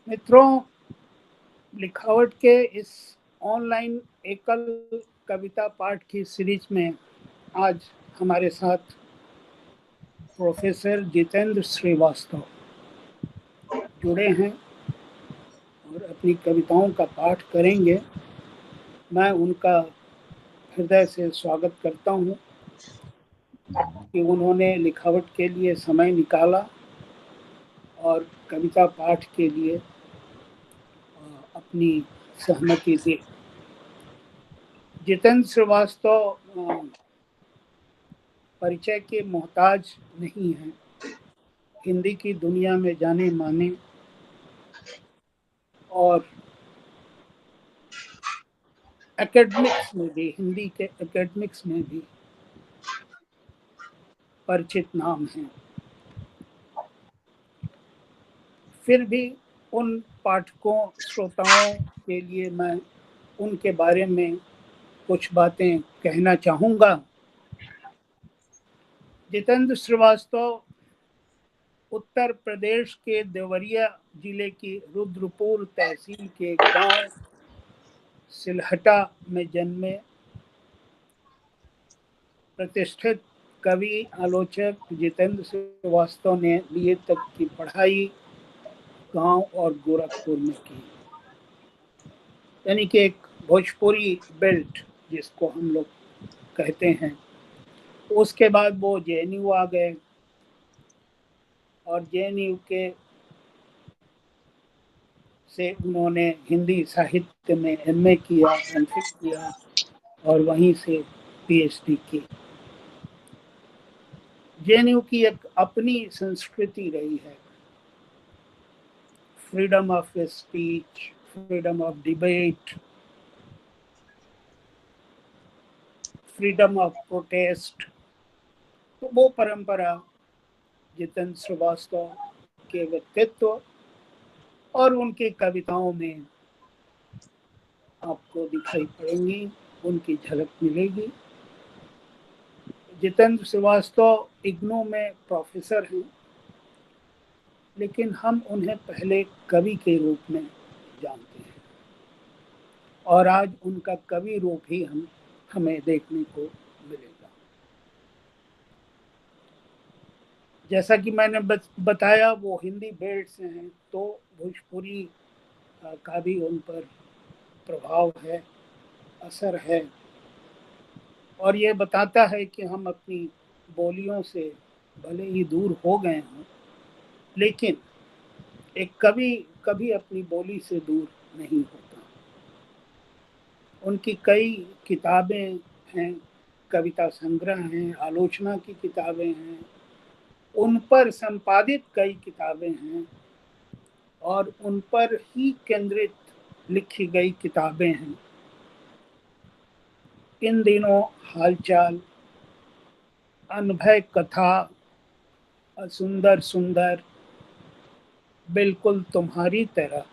मित्रों, लिखावट के इस ऑनलाइन एकल कविता पाठ की सीरीज में आज हमारे साथ प्रोफेसर जितेंद्र श्रीवास्तव जुड़े हैं और अपनी कविताओं का पाठ करेंगे। मैं उनका हृदय से स्वागत करता हूं कि उन्होंने लिखावट के लिए समय निकाला और कविता पाठ के लिए अपनी सहमति दी। जितेंद्र श्रीवास्तव परिचय के मोहताज नहीं हैं। हिंदी की दुनिया में जाने माने और एकेडमिक्स में भी, हिंदी के एकेडमिक्स में भी परिचित नाम हैं। फिर भी उन पाठकों, श्रोताओं के लिए मैं उनके बारे में कुछ बातें कहना चाहूँगा। जितेंद्र श्रीवास्तव उत्तर प्रदेश के देवरिया जिले की रुद्रपुर तहसील के गांव सिलहटा में जन्मे। प्रतिष्ठित कवि आलोचक जितेंद्र श्रीवास्तव ने बीए तक की पढ़ाई गांव और गोरखपुर में की, यानी कि एक भोजपुरी बेल्ट जिसको हम लोग कहते हैं। उसके बाद वो जेएनयू आ गए और जेएनयू के से उन्होंने हिंदी साहित्य में एमए किया, एमफिल किया और वहीं से पीएचडी की। जेएनयू की एक अपनी संस्कृति रही है, freedom of speech, freedom of debate, freedom of protest. तो वो परंपरा जितेंद्र श्रीवास्तव के व्यक्तित्व और उनकी कविताओं में आपको दिखाई पड़ेंगी, उनकी झलक मिलेगी। जितेंद्र श्रीवास्तव इग्नू में प्रोफेसर हैं, लेकिन हम उन्हें पहले कवि के रूप में जानते हैं और आज उनका कवि रूप ही हमें देखने को मिलेगा। जैसा कि मैंने बताया, वो हिंदी बेल्ट से हैं, तो भोजपुरी का भी उन पर प्रभाव है, असर है और ये बताता है कि हम अपनी बोलियों से भले ही दूर हो गए हों, लेकिन एक कवि कभी अपनी बोली से दूर नहीं होता। उनकी कई किताबें हैं, कविता संग्रह हैं, आलोचना की किताबें हैं, उन पर संपादित कई किताबें हैं और उन पर ही केंद्रित लिखी गई किताबें हैं। इन दिनों हालचाल, अनभय कथा, सुंदर सुंदर, बिल्कुल तुम्हारी तरह,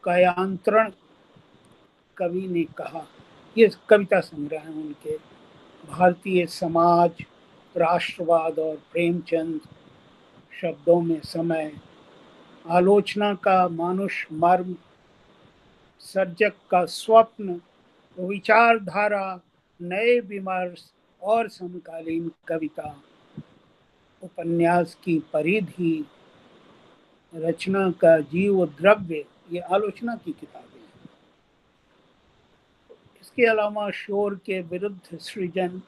कायांतरण कवि ने कहा, ये कविता संग्रह है उनके। भारतीय समाज, राष्ट्रवाद और प्रेमचंद, शब्दों में समय, आलोचना का मानुष मर्म, सर्जक का स्वप्न, विचारधारा, नए विमर्श और समकालीन कविता, उपन्यास की परिधि, रचना का जीव द्रव्य, ये आलोचना की किताबें हैं। इसके अलावा शोर के विरुद्ध सृजन,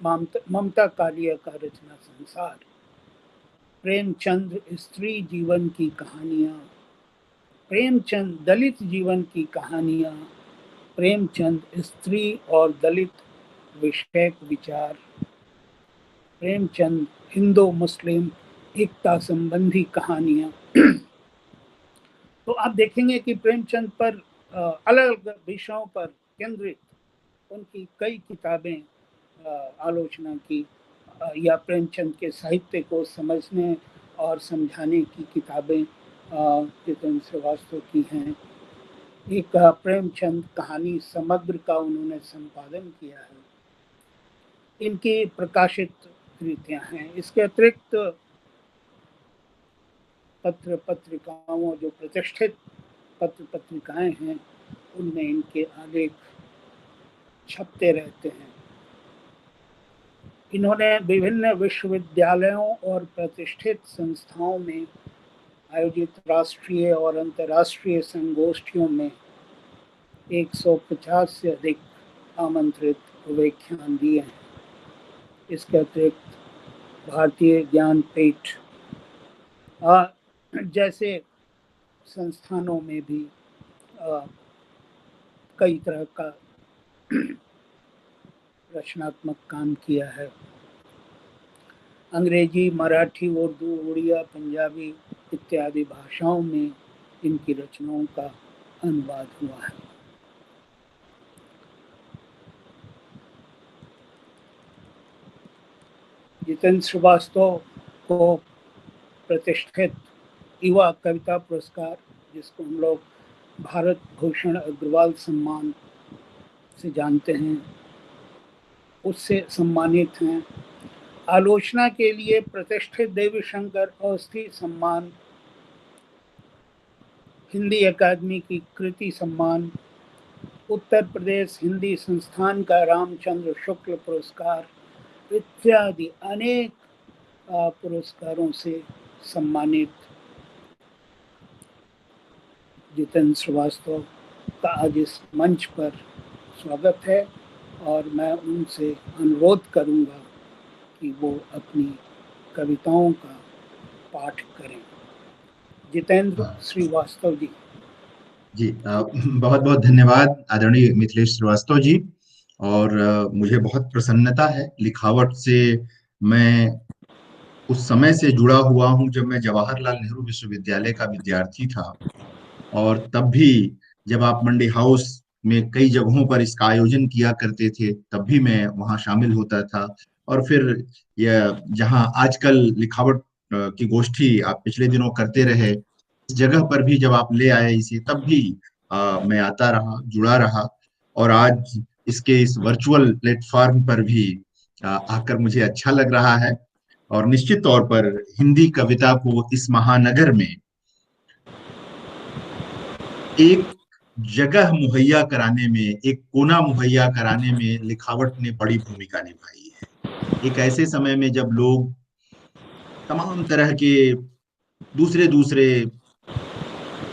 ममता कालिया का रचना संसार, प्रेमचंद स्त्री जीवन की कहानियां, प्रेमचंद दलित जीवन की कहानियां, प्रेमचंद स्त्री और दलित विषयक विचार, प्रेमचंद हिंदू मुस्लिम एकता संबंधी कहानियां। तो आप देखेंगे कि प्रेमचंद पर अलग अलग विषयों पर केंद्रित उनकी कई किताबें आलोचना की या प्रेमचंद के साहित्य को समझने और समझाने की किताबें जितेंद्र श्रीवास्तव की हैं। एक प्रेमचंद कहानी समग्र का उन्होंने संपादन किया है। इनकी प्रकाशित कृतियां हैं। इसके अतिरिक्त पत्र पत्रिकाओं, जो प्रतिष्ठित पत्र पत्रिकाएं हैं, उनमें इनके आलेख छपते रहते हैं। इन्होंने विभिन्न विश्वविद्यालयों और प्रतिष्ठित संस्थाओं में आयोजित राष्ट्रीय और अंतर्राष्ट्रीय संगोष्ठियों में 150 से अधिक आमंत्रित व्याख्यान दिए हैं। इसके अतिरिक्त भारतीय ज्ञानपीठ जैसे संस्थानों में भी कई तरह का रचनात्मक काम किया है। अंग्रेजी, मराठी, उर्दू, उड़िया, पंजाबी इत्यादि भाषाओं में इनकी रचनाओं का अनुवाद हुआ है। जितेंद्र श्रीवास्तव को प्रतिष्ठित युवा कविता पुरस्कार, जिसको हम लोग भारत भूषण अग्रवाल सम्मान से जानते हैं, उससे सम्मानित हैं। आलोचना के लिए प्रतिष्ठित देवी शंकर अवस्थी सम्मान, हिंदी अकादमी की कृति सम्मान, उत्तर प्रदेश हिंदी संस्थान का रामचंद्र शुक्ल पुरस्कार इत्यादि अनेक पुरस्कारों से सम्मानित जितेंद्र श्रीवास्तव का आज इस मंच पर स्वागत है और मैं उनसे अनुरोध करूंगा कि वो अपनी कविताओं का पाठ करें। जितेंद्र श्रीवास्तव जी। जी बहुत बहुत धन्यवाद आदरणीय मिथिलेश श्रीवास्तव जी। और मुझे बहुत प्रसन्नता है, लिखावट से मैं उस समय से जुड़ा हुआ हूं जब मैं जवाहरलाल नेहरू विश्वविद्यालय का विद्यार्थी था, और तब भी जब आप मंडी हाउस में कई जगहों पर इसका आयोजन किया करते थे, तब भी मैं वहां शामिल होता था। और फिर यह जहां आजकल लिखावट की गोष्ठी आप पिछले दिनों करते रहे, इस जगह पर भी जब आप ले आए इसे, तब भी मैं आता रहा, जुड़ा रहा। और आज इसके इस वर्चुअल प्लेटफॉर्म पर भी आकर मुझे अच्छा लग रहा है। और निश्चित तौर पर हिंदी कविता को इस महानगर में एक जगह मुहैया कराने में, एक कोना मुहैया कराने में लिखावट ने बड़ी भूमिका निभाई है। एक ऐसे समय में जब लोग तमाम तरह के दूसरे दूसरे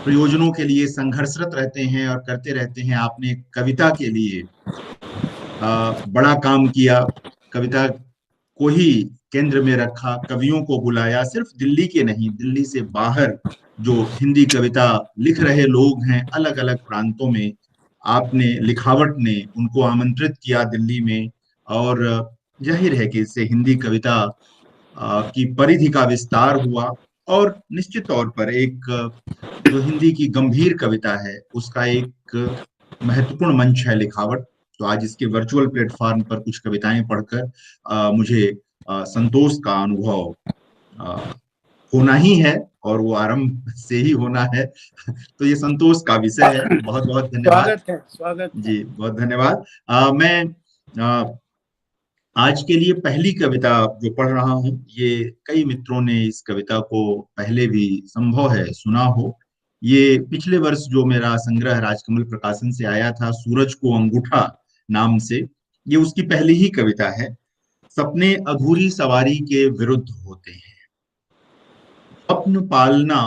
प्रयोजनों के लिए संघर्षरत रहते हैं और करते रहते हैं, आपने कविता के लिए बड़ा काम किया। कविता को ही केंद्र में रखा, कवियों को बुलाया, सिर्फ दिल्ली के नहीं, दिल्ली से बाहर जो हिंदी कविता लिख रहे लोग हैं अलग अलग प्रांतों में, आपने, लिखावट ने उनको आमंत्रित किया दिल्ली में। और जाहिर है कि इससे हिंदी कविता की परिधि का विस्तार हुआ। और निश्चित तौर पर एक जो हिंदी की गंभीर कविता है उसका एक महत्वपूर्ण मंच है लिखावट। तो आज इसके वर्चुअल प्लेटफॉर्म पर कुछ कविताएं पढ़कर मुझे संतोष का अनुभव होना ही है, और वो आरंभ से ही होना है। तो ये संतोष का विषय है। बहुत बहुत धन्यवाद। स्वागत है जी, बहुत धन्यवाद। मैं आज के लिए पहली कविता जो पढ़ रहा हूँ, ये कई मित्रों ने इस कविता को पहले भी संभव है सुना हो। ये पिछले वर्ष जो मेरा संग्रह राजकमल प्रकाशन से आया था, सूरज को अंगूठा नाम से, ये उसकी पहली ही कविता है। सपने अधूरी सवारी के विरुद्ध होते हैं। स्वप्न पालना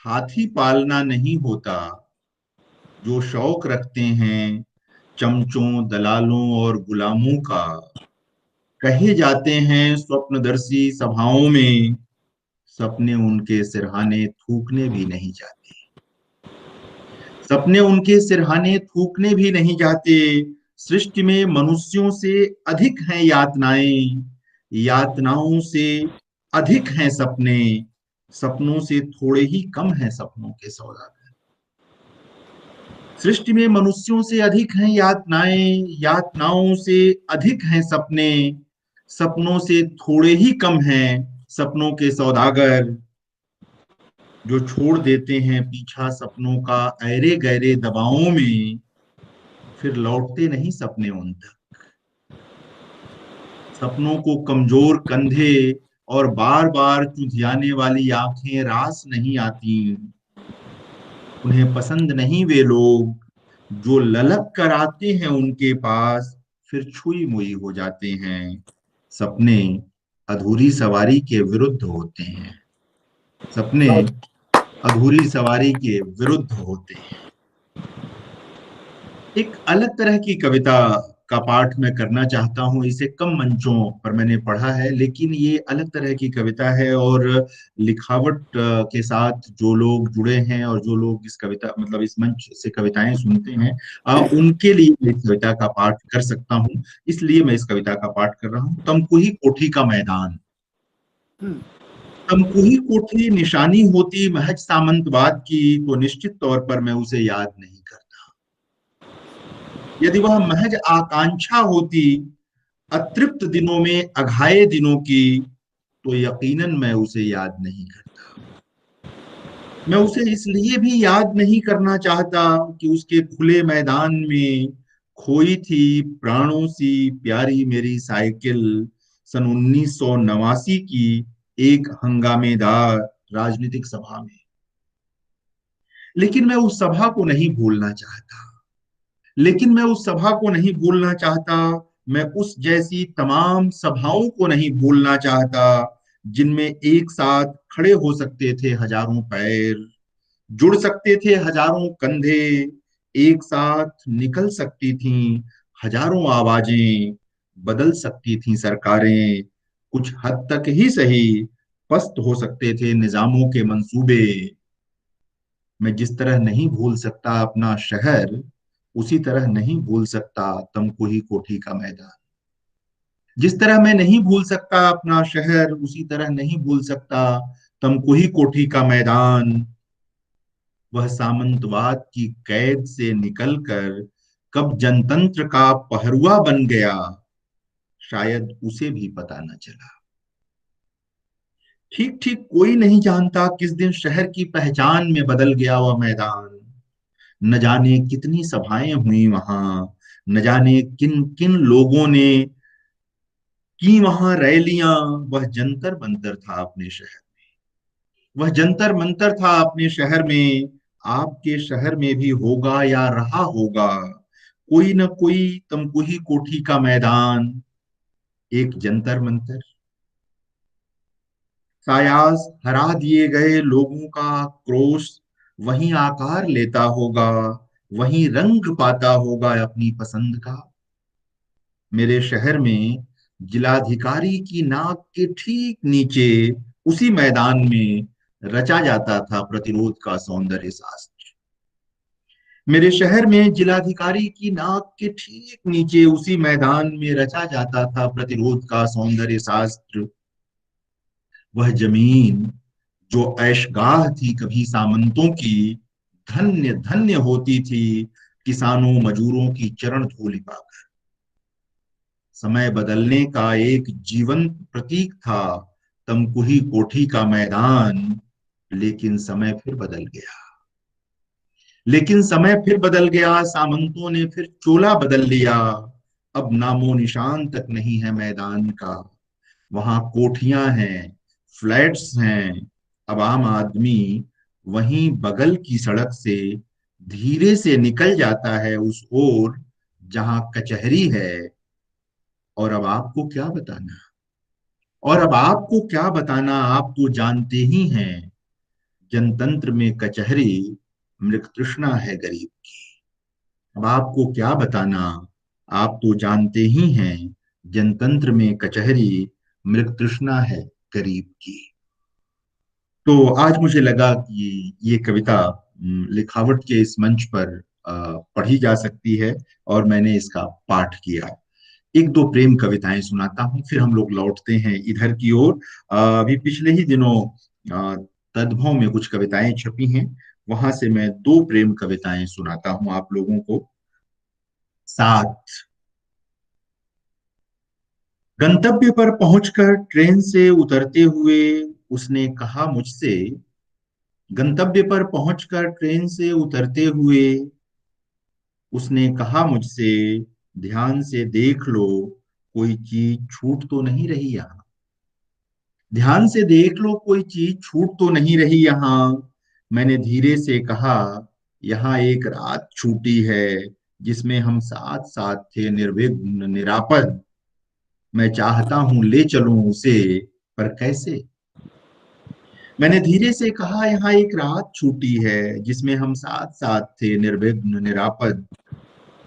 हाथी पालना नहीं होता। जो शौक रखते हैं चमचों, दलालों और गुलामों का, कहे जाते हैं स्वप्नदर्शी सभाओं में, सपने उनके सिरहाने थूकने भी नहीं जाते। सपने उनके सिरहाने थूकने भी नहीं जाते। सृष्टि में मनुष्यों से अधिक हैं यातनाएं, यातनाओं से अधिक हैं सपने, सपनों से थोड़े ही कम हैं सपनों के सौदागर। सृष्टि में मनुष्यों से अधिक हैं यातनाएं, यातनाओं से अधिक हैं सपने, सपनों से थोड़े ही कम हैं सपनों के सौदागर। जो छोड़ देते हैं पीछा सपनों का ऐरे गहरे दबावों में, फिर लौटते नहीं सपने उन तक। सपनों को कमजोर कंधे और बार बार चुंधियाने वाली आंखें रास नहीं आती। उन्हें पसंद नहीं वे लोग जो ललक कर आते हैं उनके पास, फिर छुई मुई हो जाते हैं। सपने अधूरी सवारी के विरुद्ध होते हैं। सपने बहुत अधूरी सवारी के विरुद्ध होते हैं। एक अलग तरह की कविता का पाठ मैं करना चाहता हूं। इसे कम मंचों पर मैंने पढ़ा है, लेकिन ये अलग तरह की कविता है। और लिखावट के साथ जो लोग जुड़े हैं और जो लोग इस कविता मतलब इस मंच से कविताएं सुनते हैं, उनके लिए मैं इस कविता का पाठ कर सकता हूं। इसलिए मैं इस कविता का पाठ कर रहा हूं। तमकुही कोठी का मैदान। हम्म, तमकुही कोठी निशानी होती महज सामंतवाद की, तो निश्चित तौर पर मैं उसे याद नहीं करता। यदि वह महज आकांक्षा होती अतृप्त दिनों में अघाये दिनों की, तो यकीनन मैं उसे याद नहीं करता। मैं उसे इसलिए भी याद नहीं करना चाहता कि उसके खुले मैदान में खोई थी प्राणों सी प्यारी मेरी साइकिल, सन 1989 की एक हंगामेदार राजनीतिक सभा में। लेकिन मैं उस सभा को नहीं भूलना चाहता। लेकिन मैं उस सभा को नहीं भूलना चाहता। मैं उस जैसी तमाम सभाओं को नहीं भूलना चाहता, जिनमें एक साथ खड़े हो सकते थे हजारों पैर, जुड़ सकते थे हजारों कंधे, एक साथ निकल सकती थीं हजारों आवाजें, बदल सकती थीं सरकारें, कुछ हद तक ही सही पस्त हो सकते थे निजामों के मंसूबे। मैं जिस तरह नहीं भूल सकता अपना शहर, उसी तरह नहीं भूल सकता तमकुही कोठी का मैदान। जिस तरह मैं नहीं भूल सकता अपना शहर, उसी तरह नहीं भूल सकता तमकुही कोठी का मैदान। वह सामंतवाद की कैद से निकलकर कब जनतंत्र का पहरुआ बन गया, शायद उसे भी पता न चला। ठीक ठीक कोई नहीं जानता किस दिन शहर की पहचान में बदल गया वह मैदान। न जाने कितनी सभाएं हुई वहां, न जाने किन किन लोगों ने की वहां रैलियां। वह जंतर मंतर था अपने शहर। वह जंतर मंतर था अपने शहर में। आपके शहर में भी होगा या रहा होगा कोई न कोई तमकुही कोठी का मैदान, एक जंतर मंतर। सायास हरा दिए गए लोगों का क्रोश वहीं आकार लेता होगा, वहीं रंग पाता होगा अपनी पसंद का। मेरे शहर में जिलाधिकारी की नाक के ठीक नीचे, उसी मैदान में रचा जाता था प्रतिरोध का सौंदर्य शास्त्र। मेरे शहर में जिलाधिकारी की नाक के ठीक नीचे, उसी मैदान में रचा जाता था प्रतिरोध का सौंदर्य शास्त्र। वह जमीन जो ऐशगाह थी कभी सामंतों की, धन्य धन्य होती थी किसानों मजूरों की चरण धूलि पाकर। समय बदलने का एक जीवंत प्रतीक था तमकुही कोठी का मैदान। लेकिन समय फिर बदल गया। लेकिन समय फिर बदल गया, सामंतों ने फिर चोला बदल लिया। अब नामो निशान तक नहीं है मैदान का। वहां कोठियां हैं, फ्लैट्स हैं। अब आम आदमी वहीं बगल की सड़क से धीरे से निकल जाता है उस ओर जहां कचहरी है। और अब आपको क्या बताना। और अब आपको क्या बताना, आप तो जानते ही हैं जनतंत्र में कचहरी मृग तृष्णा है गरीब की। अब आपको क्या बताना, आप तो जानते ही हैं जनतंत्र में कचहरी मृग तृष्णा है गरीब की। तो आज मुझे लगा कि ये कविता लिखावट के इस मंच पर पढ़ी जा सकती है, और मैंने इसका पाठ किया। एक दो प्रेम कविताएं सुनाता हूँ, फिर हम लोग लौटते हैं इधर की ओर। अभी पिछले ही दिनों अ, तद्भव में कुछ कविताएं छपी हैं, वहां से मैं दो प्रेम कविताएं सुनाता हूँ आप लोगों को। साथ। गंतव्य पर पहुंचकर ट्रेन से उतरते हुए उसने कहा मुझसे, गंतव्य पर पहुंचकर ट्रेन से उतरते हुए उसने कहा मुझसे, ध्यान से देख लो कोई चीज छूट तो नहीं रही यहाँ। ध्यान से देख लो कोई चीज छूट तो नहीं रही यहाँ। मैंने धीरे से कहा, यहाँ एक रात छूटी है जिसमें हम साथ साथ थे, निर्विघ्न निरापद। मैं चाहता हूं ले चलूं उसे, पर कैसे। मैंने धीरे से कहा, यहाँ एक रात छूटी है जिसमें हम साथ साथ थे, निर्विघ्न निरापद।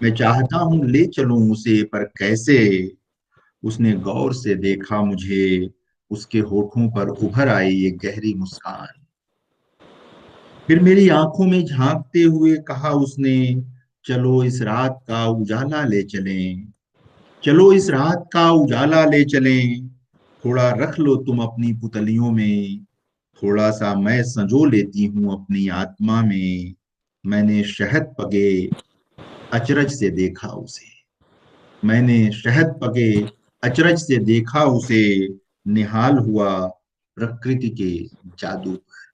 मैं चाहता हूं ले चलूं उसे, पर कैसे। उसने गौर से देखा मुझे, उसके होठों पर उभर आई एक गहरी मुस्कान। फिर मेरी आंखों में झांकते हुए कहा उसने, चलो इस रात का उजाला ले चलें, चलो इस रात का उजाला ले चलें। थोड़ा रख लो तुम अपनी पुतलियों में, थोड़ा सा मैं संजो लेती हूँ अपनी आत्मा में। मैंने शहद पगे अचरज से देखा उसे, मैंने शहद पगे अचरज से देखा उसे, निहाल हुआ प्रकृति के जादू पर,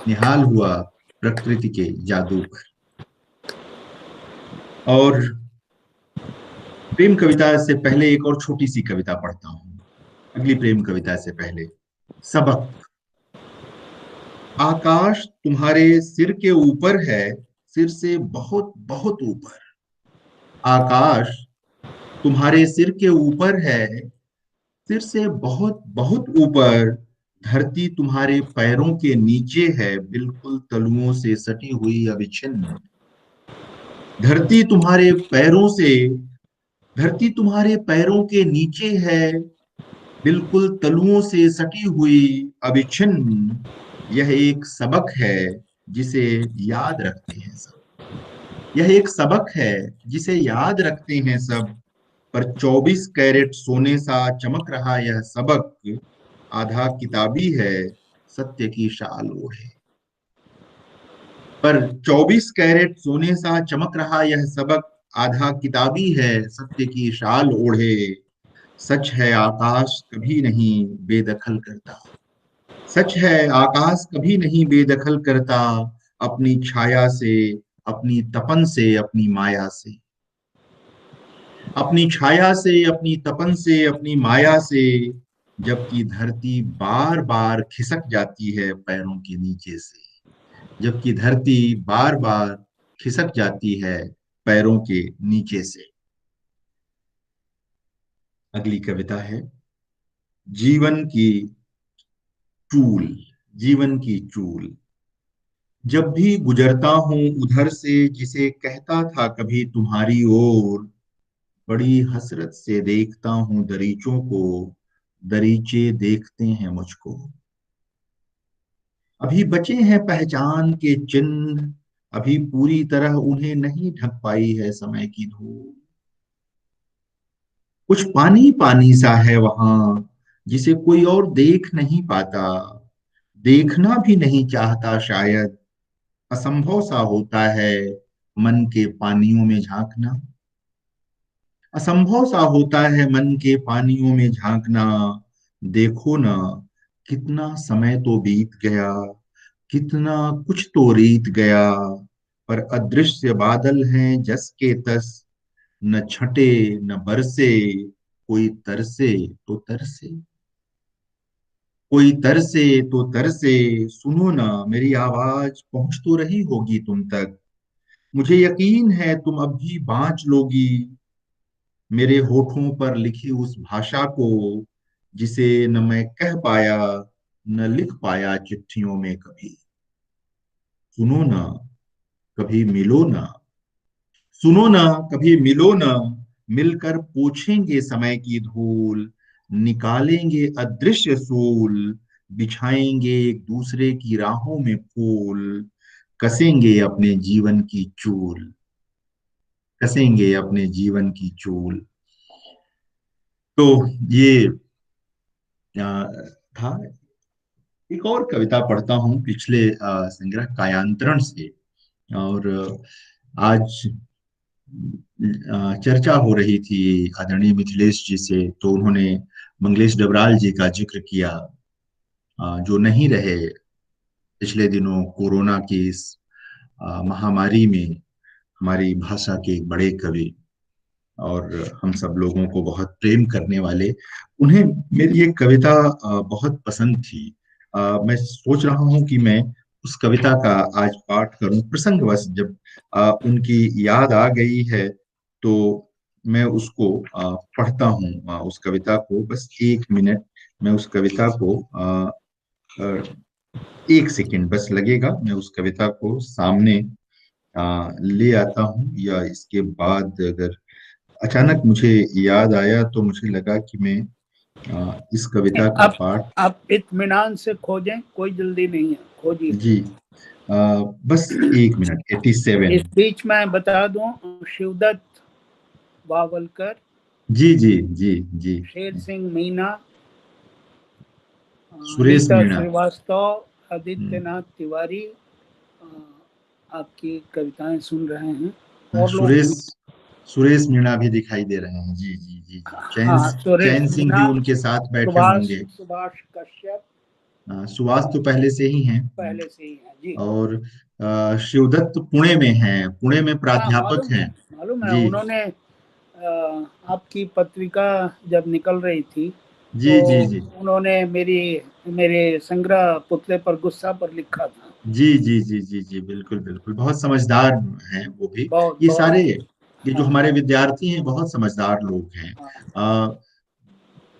निहाल हुआ प्रकृति के जादू पर। और प्रेम कविता से पहले एक और छोटी सी कविता पढ़ता हूं, अगली प्रेम कविता से पहले। सबक। आकाश तुम्हारे सिर के ऊपर है, सिर से बहुत बहुत ऊपर। आकाश तुम्हारे सिर के ऊपर है, सिर से बहुत बहुत ऊपर। धरती तुम्हारे पैरों के नीचे है, बिल्कुल तलुओं से सटी हुई अविच्छिन्न। धरती तुम्हारे पैरों से, धरती तुम्हारे पैरों के नीचे है, बिल्कुल तलुओं से सटी हुई अविच्छिन्न। यह एक सबक है जिसे याद रखते हैं सब, यह एक सबक है जिसे याद रखते हैं सब। पर 24 कैरेट सोने सा चमक रहा यह सबक, आधा किताबी है सत्य की शाल ओढ़े। पर 24 कैरेट सोने सा चमक रहा यह सबक, आधा किताबी है सत्य की शाल ओढ़े। सच है आकाश कभी नहीं बेदखल करता, सच है आकाश कभी नहीं बेदखल करता, अपनी छाया से, अपनी तपन से, अपनी माया से। अपनी छाया से, अपनी तपन से, अपनी माया से। जबकि धरती बार बार खिसक जाती है पैरों के नीचे से, जबकि धरती बार बार खिसक जाती है पैरों के नीचे से। अगली कविता है जीवन की चूल, जीवन की चूल। जब भी गुजरता हूं उधर से, जिसे कहता था कभी तुम्हारी ओर, बड़ी हसरत से देखता हूं दरीचों को, दरीचे देखते हैं मुझको। अभी बचे हैं पहचान के चिन्ह, अभी पूरी तरह उन्हें नहीं ढक पाई है समय की धूल। कुछ पानी पानी सा है वहां, जिसे कोई और देख नहीं पाता, देखना भी नहीं चाहता शायद। असंभव सा होता है मन के पानियों में झांकना, असंभव सा होता है मन के पानियों में झांकना। देखो ना कितना समय तो बीत गया, कितना कुछ तो रीत गया। पर अदृश्य बादल हैं जस के तस, न छटे न बरसे, कोई तरसे तो तरसे, कोई तरसे तो तरसे। सुनो ना मेरी आवाज पहुंच तो रही होगी तुम तक, मुझे यकीन है तुम अब भी बांच लोगी मेरे होठों पर लिखी उस भाषा को, जिसे न मैं कह पाया न लिख पाया चिट्ठियों में कभी। सुनो ना कभी मिलो ना, सुनो ना कभी मिलो ना, मिलकर पोछेंगे समय की धूल, निकालेंगे अदृश्य सूल, बिछाएंगे एक दूसरे की राहों में फूल, कसेंगे अपने जीवन की चूल, कसेंगे अपने जीवन की चूल। तो ये था। एक और कविता पढ़ता हूँ पिछले संग्रह कायांतरण से। और आज चर्चा हो रही थी आदरणीय मिथिलेश जी से, तो उन्होंने मंगलेश डबराल जी का जिक्र किया, जो नहीं रहे पिछले दिनों कोरोना की इस महामारी में, हमारी भाषा के एक बड़े कवि। और हम सब लोगों को बहुत प्रेम करने वाले, उन्हें मेरी एक कविता बहुत पसंद थी। मैं सोच रहा हूँ कि मैं उस कविता का आज पाठ करूं, प्रसंगवश जब उनकी याद आ गई है तो मैं उसको पढ़ता हूँ, उस कविता को। बस 1 मिनट मैं उस कविता को अ, 1 सेकंड बस लगेगा, मैं उस कविता को सामने ले आता हूँ। या इसके बाद अगर अचानक मुझे याद आया तो मुझे लगा कि मैं इस कविता का आप पाठ। आप इत्मीनान से खोजें, कोई जल्दी नहीं है, खोजिए। जी, बस 1 मिनट। 87। इस बीच मैं बता दूं, शिवदत्त वावलकर, जी जी जी जी। शेर सिंह मीना, सुरेश अनीता मीणा। श्रीवास्तव, हम्म, आदित्यनाथ तिवारी आपकी कविताएं सुन रहे हैं। और लोग सुरेश भी। सुरेश मीणा भी दिखाई दे रहे हैं। जी जी जी जी। चैन हाँ, सुरेश चैन सिंह भी मीना, उनके साथ बैठे सुभाष होंगे। सुभाष कश्यप सुहास तो पहले से ही हैं। पहले से ही है जी। और शिवदत्त पुणे में हैं, पुणे में हाँ, प्राध्यापक हैं। मालूम है। जी उन्होंने आपकी पत्रिका जब निकल रही थी जी तो जी जी उन्होंने मेरे संग्रह पुतले पर गुस्सा पर लिखा था। जी जी जी जी जी, बिल्कुल बिल्कुल, बहुत समझदार हैं वो भी। बहुत ये बहुत। सारे, ये जो हाँ हमारे विद्यार्थी हैं बहुत समझदार लोग हैं। हाँ। आ,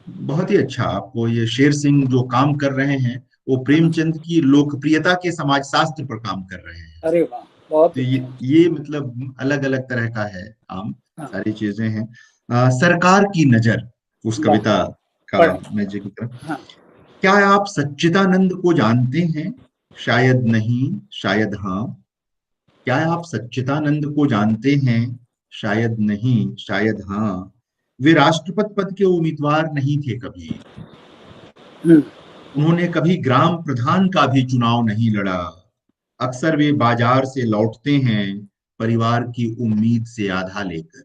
बहुत ही अच्छा। आपको ये शेर सिंह जो काम कर रहे हैं वो हाँ, प्रेमचंद की लोकप्रियता के समाजशास्त्र पर काम कर रहे हैं। अरे वाह, बहुत तो अच्छा। ये मतलब अलग अलग तरह का है काम, हाँ, सारी चीजें हैं। सरकार की नजर, उस वाह, कविता का पढ़े। मैं जिक्र करूं। हाँ। क्या आप सच्चिदानंद को जानते हैं? शायद नहीं, शायद हाँ। क्या आप सच्चिदानंद को जानते हैं? शायद नहीं, शायद हाँ। वे राष्ट्रपति पद के उम्मीदवार नहीं थे कभी। हम्म। उन्होंने कभी ग्राम प्रधान का भी चुनाव नहीं लड़ा। अक्सर वे बाजार से लौटते हैं परिवार की उम्मीद से आधा लेकर।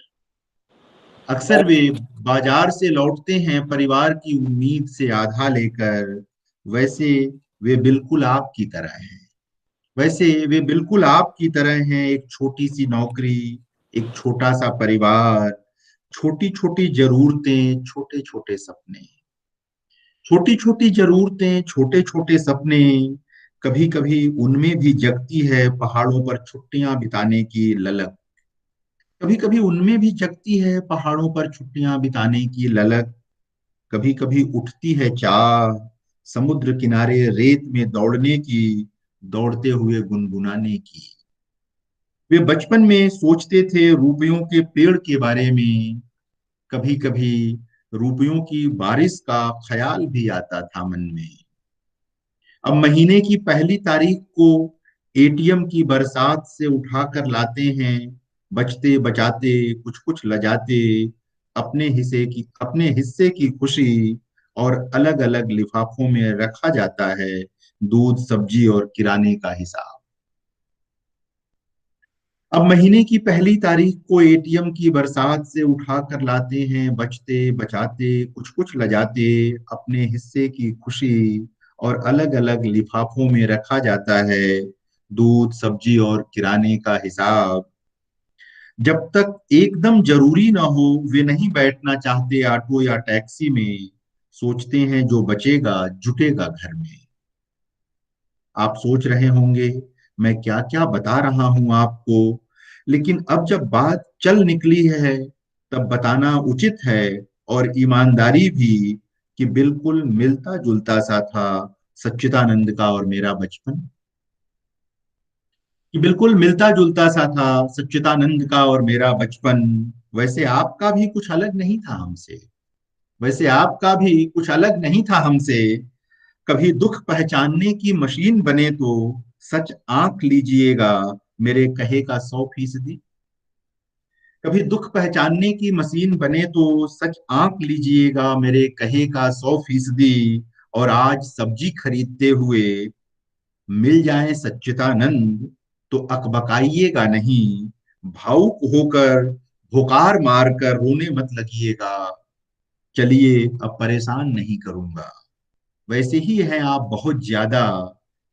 अक्सर वे बहुत। बाजार से लौटते हैं परिवार की उम्मीद से आधा लेकर। वैसे वे बिल्कुल आपकी तरह हैं। वैसे वे बिल्कुल आपकी तरह हैं। एक छोटी सी नौकरी, एक छोटा सा परिवार, छोटी छोटी जरूरतें, छोटे छोटे सपने। छोटी छोटी जरूरतें, छोटे छोटे सपने। कभी कभी उनमें भी जगती है पहाड़ों पर छुट्टियां बिताने की ललक। कभी कभी उनमें भी जगती है पहाड़ों पर छुट्टियां बिताने की ललक। कभी कभी उठती है चाह समुद्र किनारे रेत में दौड़ने की, दौड़ते हुए गुनगुनाने की। वे बचपन में सोचते थे रुपयों के पेड़ के बारे में। कभी कभी रुपयों की बारिश का ख्याल भी आता था मन में। अब महीने की पहली तारीख को एटीएम की बरसात से उठा कर लाते हैं, बचते बचाते कुछ कुछ लजाते, अपने हिस्से की खुशी। और अलग अलग लिफाफों में रखा जाता है दूध, सब्जी और किराने का हिसाब। अब महीने की पहली तारीख को एटीएम की बरसात से उठा कर लाते हैं, बचते बचाते कुछ कुछ लजाते, अपने हिस्से की खुशी। और अलग अलग लिफाफों में रखा जाता है दूध, सब्जी और किराने का हिसाब। जब तक एकदम जरूरी ना हो वे नहीं बैठना चाहते ऑटो या टैक्सी में। सोचते हैं जो बचेगा जुटेगा घर में। आप सोच रहे होंगे मैं क्या क्या बता रहा हूं आपको, लेकिन अब जब बात चल निकली है तब बताना उचित है। और ईमानदारी भी, कि बिल्कुल मिलता जुलता सा था सच्चिदानंद का और मेरा बचपन। कि बिल्कुल मिलता जुलता सा था सच्चिदानंद का और मेरा बचपन। वैसे आपका भी कुछ अलग नहीं था हमसे। वैसे आपका भी कुछ अलग नहीं था हमसे। कभी दुख पहचानने की मशीन बने तो सच आंक लीजिएगा मेरे कहे का 100%। कभी दुख पहचानने की मशीन बने तो सच आंक लीजिएगा मेरे कहे का 100%। और आज सब्जी खरीदते हुए मिल जाए सच्चिदानंद तो अकबकाइएगा नहीं। भावुक होकर भुकार मारकर रोने मत लगिएगा। चलिए अब परेशान नहीं करूंगा। वैसे ही हैं आप बहुत ज्यादा,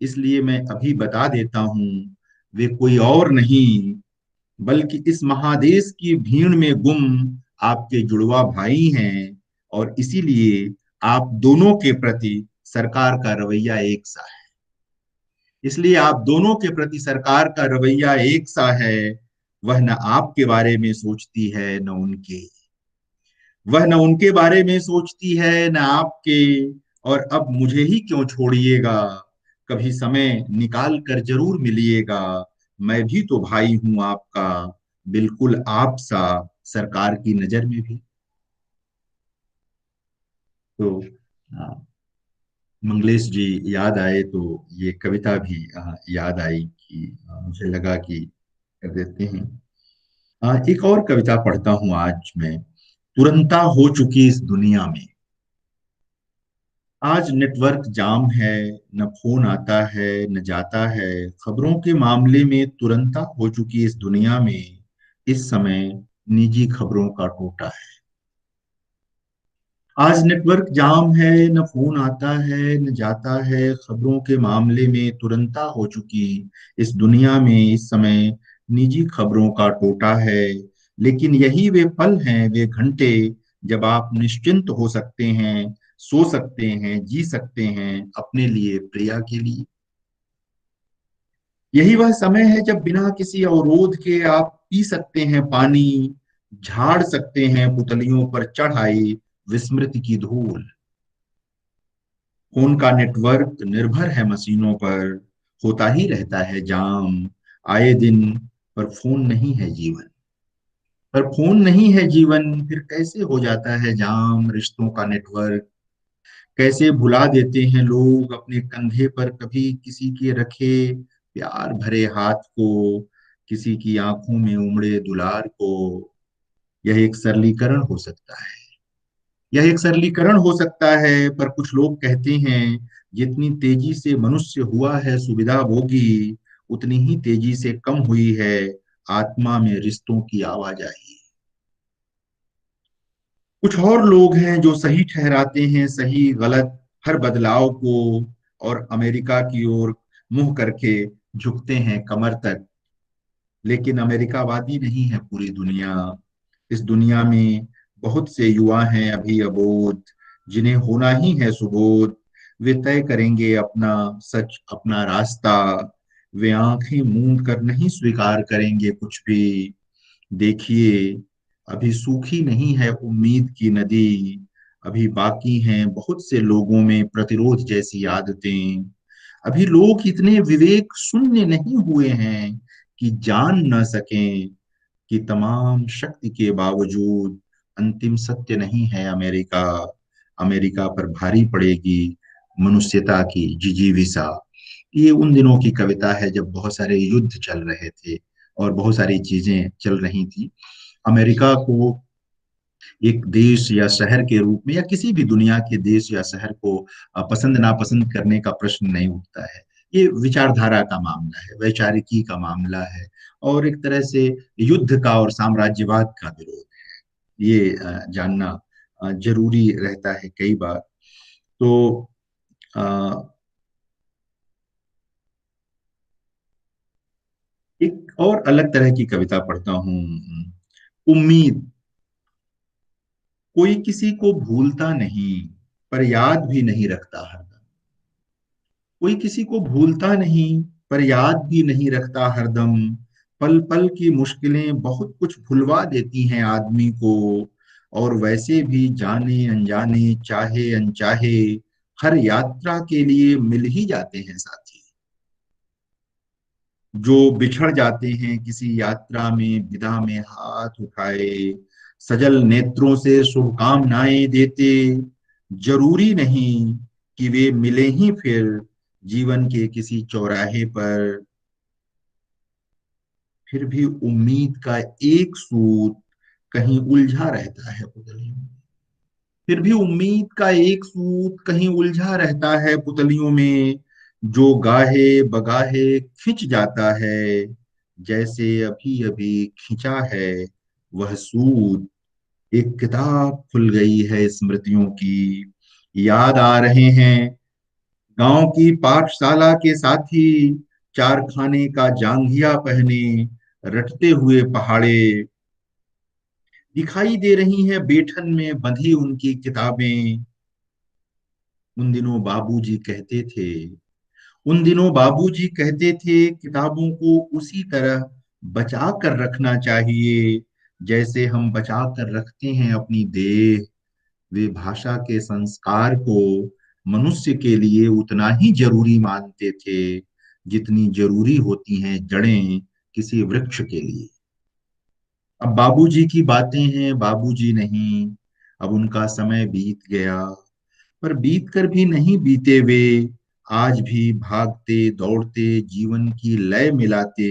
इसलिए मैं अभी बता देता हूं। वे कोई और नहीं बल्कि इस महादेश की भीड़ में गुम आपके जुड़वा भाई हैं, और इसीलिए आप दोनों के प्रति सरकार का रवैया एक सा है। इसलिए आप दोनों के प्रति सरकार का रवैया एक सा है। वह न आपके बारे में सोचती है न उनके, वह न उनके बारे में सोचती है न आपके। और अब मुझे ही क्यों छोड़िएगा, कभी समय निकाल कर जरूर मिलिएगा। मैं भी तो भाई हूं आपका, बिल्कुल आप सा, सरकार की नजर में भी। तो मंगलेश जी याद आए तो ये कविता भी याद आई कि मुझे लगा कि कर देते हैं। एक और कविता पढ़ता हूं आज मैं। तुरंता हो चुकी इस दुनिया में, आज नेटवर्क जाम है, न फोन आता है न जाता है। खबरों के मामले में तुरंता हो चुकी इस दुनिया में, इस समय निजी खबरों का टोटा है। आज नेटवर्क जाम है, न फोन आता है न जाता है। खबरों के मामले में तुरंता हो चुकी इस दुनिया में, इस समय निजी खबरों का टोटा है। लेकिन यही वे पल हैं, वे घंटे, जब आप निश्चिंत हो सकते हैं, सो सकते हैं, जी सकते हैं अपने लिए, प्रिया के लिए। यही वह समय है जब बिना किसी अवरोध के आप पी सकते हैं पानी, झाड़ सकते हैं पुतलियों पर चढ़ आई विस्मृति की धूल। फोन का नेटवर्क निर्भर है मशीनों पर, होता ही रहता है जाम आए दिन। पर फोन नहीं है जीवन, पर फोन नहीं है जीवन, फिर कैसे हो जाता है जाम रिश्तों का नेटवर्क। कैसे भुला देते हैं लोग अपने कंधे पर कभी किसी के रखे प्यार भरे हाथ को, किसी की आंखों में उमड़े दुलार को। यह एक सरलीकरण हो सकता है, यह एक सरलीकरण हो सकता है, पर कुछ लोग कहते हैं जितनी तेजी से मनुष्य हुआ है सुविधा भोगी, उतनी ही तेजी से कम हुई है आत्मा में रिश्तों की आवाजाही। कुछ और लोग हैं जो सही ठहराते हैं सही गलत हर बदलाव को, और अमेरिका की ओर मुंह करके झुकते हैं कमर तक। लेकिन अमेरिकावादी नहीं है पूरी दुनिया। इस दुनिया में बहुत से युवा हैं अभी अबोध, जिन्हें होना ही है सुबोध। वे तय करेंगे अपना सच, अपना रास्ता। वे आंखें मूंद कर नहीं स्वीकार करेंगे कुछ भी। देखिए, अभी सूखी नहीं है उम्मीद की नदी, अभी बाकी हैं बहुत से लोगों में प्रतिरोध जैसी आदतें। अभी लोग इतने विवेक शून्य नहीं हुए हैं कि जान न सकें कि तमाम शक्ति के बावजूद अंतिम सत्य नहीं है अमेरिका। अमेरिका पर भारी पड़ेगी मनुष्यता की जिजीविसा। ये उन दिनों की कविता है जब बहुत सारे युद्ध चल रहे थे और बहुत सारी चीजें चल रही थी। अमेरिका को एक देश या शहर के रूप में या किसी भी दुनिया के देश या शहर को पसंद नापसंद करने का प्रश्न नहीं उठता है। ये विचारधारा का मामला है, वैचारिकी का मामला है, और एक तरह से युद्ध का और साम्राज्यवाद का विरोध है। ये जानना जरूरी रहता है कई बार। तो अ, एक और अलग तरह की कविता पढ़ता हूँ। उम्मीद। कोई किसी को भूलता नहीं, पर याद भी नहीं रखता हरदम। कोई किसी को भूलता नहीं, पर याद भी नहीं रखता हरदम। पल पल की मुश्किलें बहुत कुछ भुलवा देती हैं आदमी को। और वैसे भी जाने अनजाने चाहे अनचाहे, हर यात्रा के लिए मिल ही जाते हैं साथी। जो बिछड़ जाते हैं किसी यात्रा में विदा में हाथ उठाए, सजल नेत्रों से शुभकामनाएं देते। जरूरी नहीं कि वे मिले ही फिर जीवन के किसी चौराहे पर। फिर भी उम्मीद का एक सूत कहीं उलझा रहता है पुतलियों में। फिर भी उम्मीद का एक सूत कहीं उलझा रहता है पुतलियों में, जो गाहे बगाहे खिंच जाता है, जैसे अभी अभी खिंचा है वह सूत। एक किताब खुल गई है स्मृतियों की, याद आ रहे हैं गांव की पाठशाला के साथी, चार खाने का जांघिया पहने रटते हुए पहाड़े। दिखाई दे रही हैं बेठन में बंधी उनकी किताबें। उन दिनों बाबूजी कहते थे, उन दिनों बाबूजी कहते थे, किताबों को उसी तरह बचा कर रखना चाहिए जैसे हम बचा कर रखते हैं अपनी देह। वे भाषा के संस्कार को मनुष्य के लिए उतना ही जरूरी मानते थे जितनी जरूरी होती हैं जड़ें किसी वृक्ष के लिए। अब बाबूजी की बातें हैं, बाबूजी नहीं। अब उनका समय बीत गया, पर बीत कर भी नहीं बीते वे। आज भी भागते दौड़ते जीवन की लय मिलाते।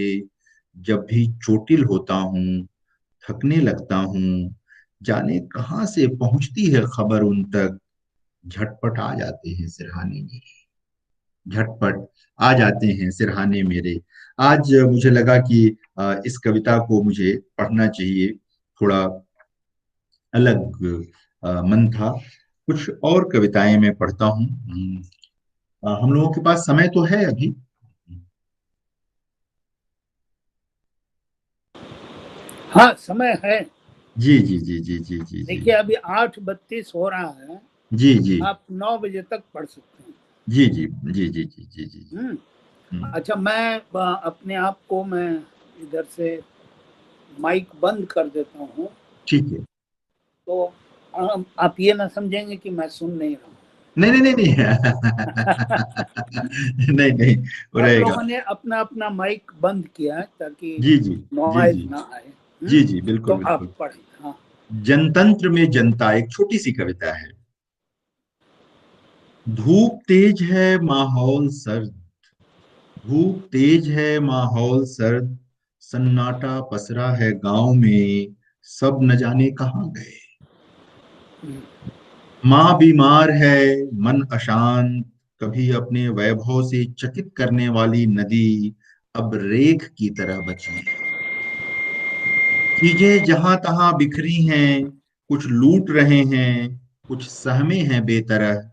जब भी चोटिल होता हूँ, थकने लगता हूँ, जाने कहाँ से पहुंचती है खबर उन तक, झटपट आ जाते हैं सिरहाने मेरे। झटपट आ जाते हैं सिरहाने मेरे। आज मुझे लगा कि इस कविता को मुझे पढ़ना चाहिए। थोड़ा अलग मन था। कुछ और कविताएं मैं पढ़ता हूँ। हम लोगों के पास समय तो है अभी। हाँ, समय है। जी जी जी जी जी जी जी देखिए अभी 8:32 हो रहा है, जी जी आप 9 बजे तक पढ़ सकते हैं। जी जी जी जी जी जी जी अच्छा, मैं अपने आप को मैं इधर से माइक बंद कर देता हूँ, ठीक है। तो आप ये ना समझेंगे कि मैं सुन नहीं रहा हूँ। नहीं नहीं नहीं नहीं नहीं नहीं, वो सब रहेगा। लोगों ने अपना अपना माइक बंद किया है ताकि जी जी जी नॉइज जी ना आए। जी जी, तो बिल्कुल आप बिल्कुल। पढ़ें। हाँ। जनतंत्र में जनता, एक छोटी सी कविता है। धूप तेज है, माहौल सर्द। धूप तेज है, माहौल सर्द। सन्नाटा पसरा है गांव में, सब न जाने कहाँ गए। हम्म, माँ बीमार है, मन अशांत। कभी अपने वैभव से चकित करने वाली नदी अब रेख की तरह बची है। चीजें जहां तहां बिखरी हैं, कुछ लूट रहे हैं, कुछ सहमे हैं बेतरह।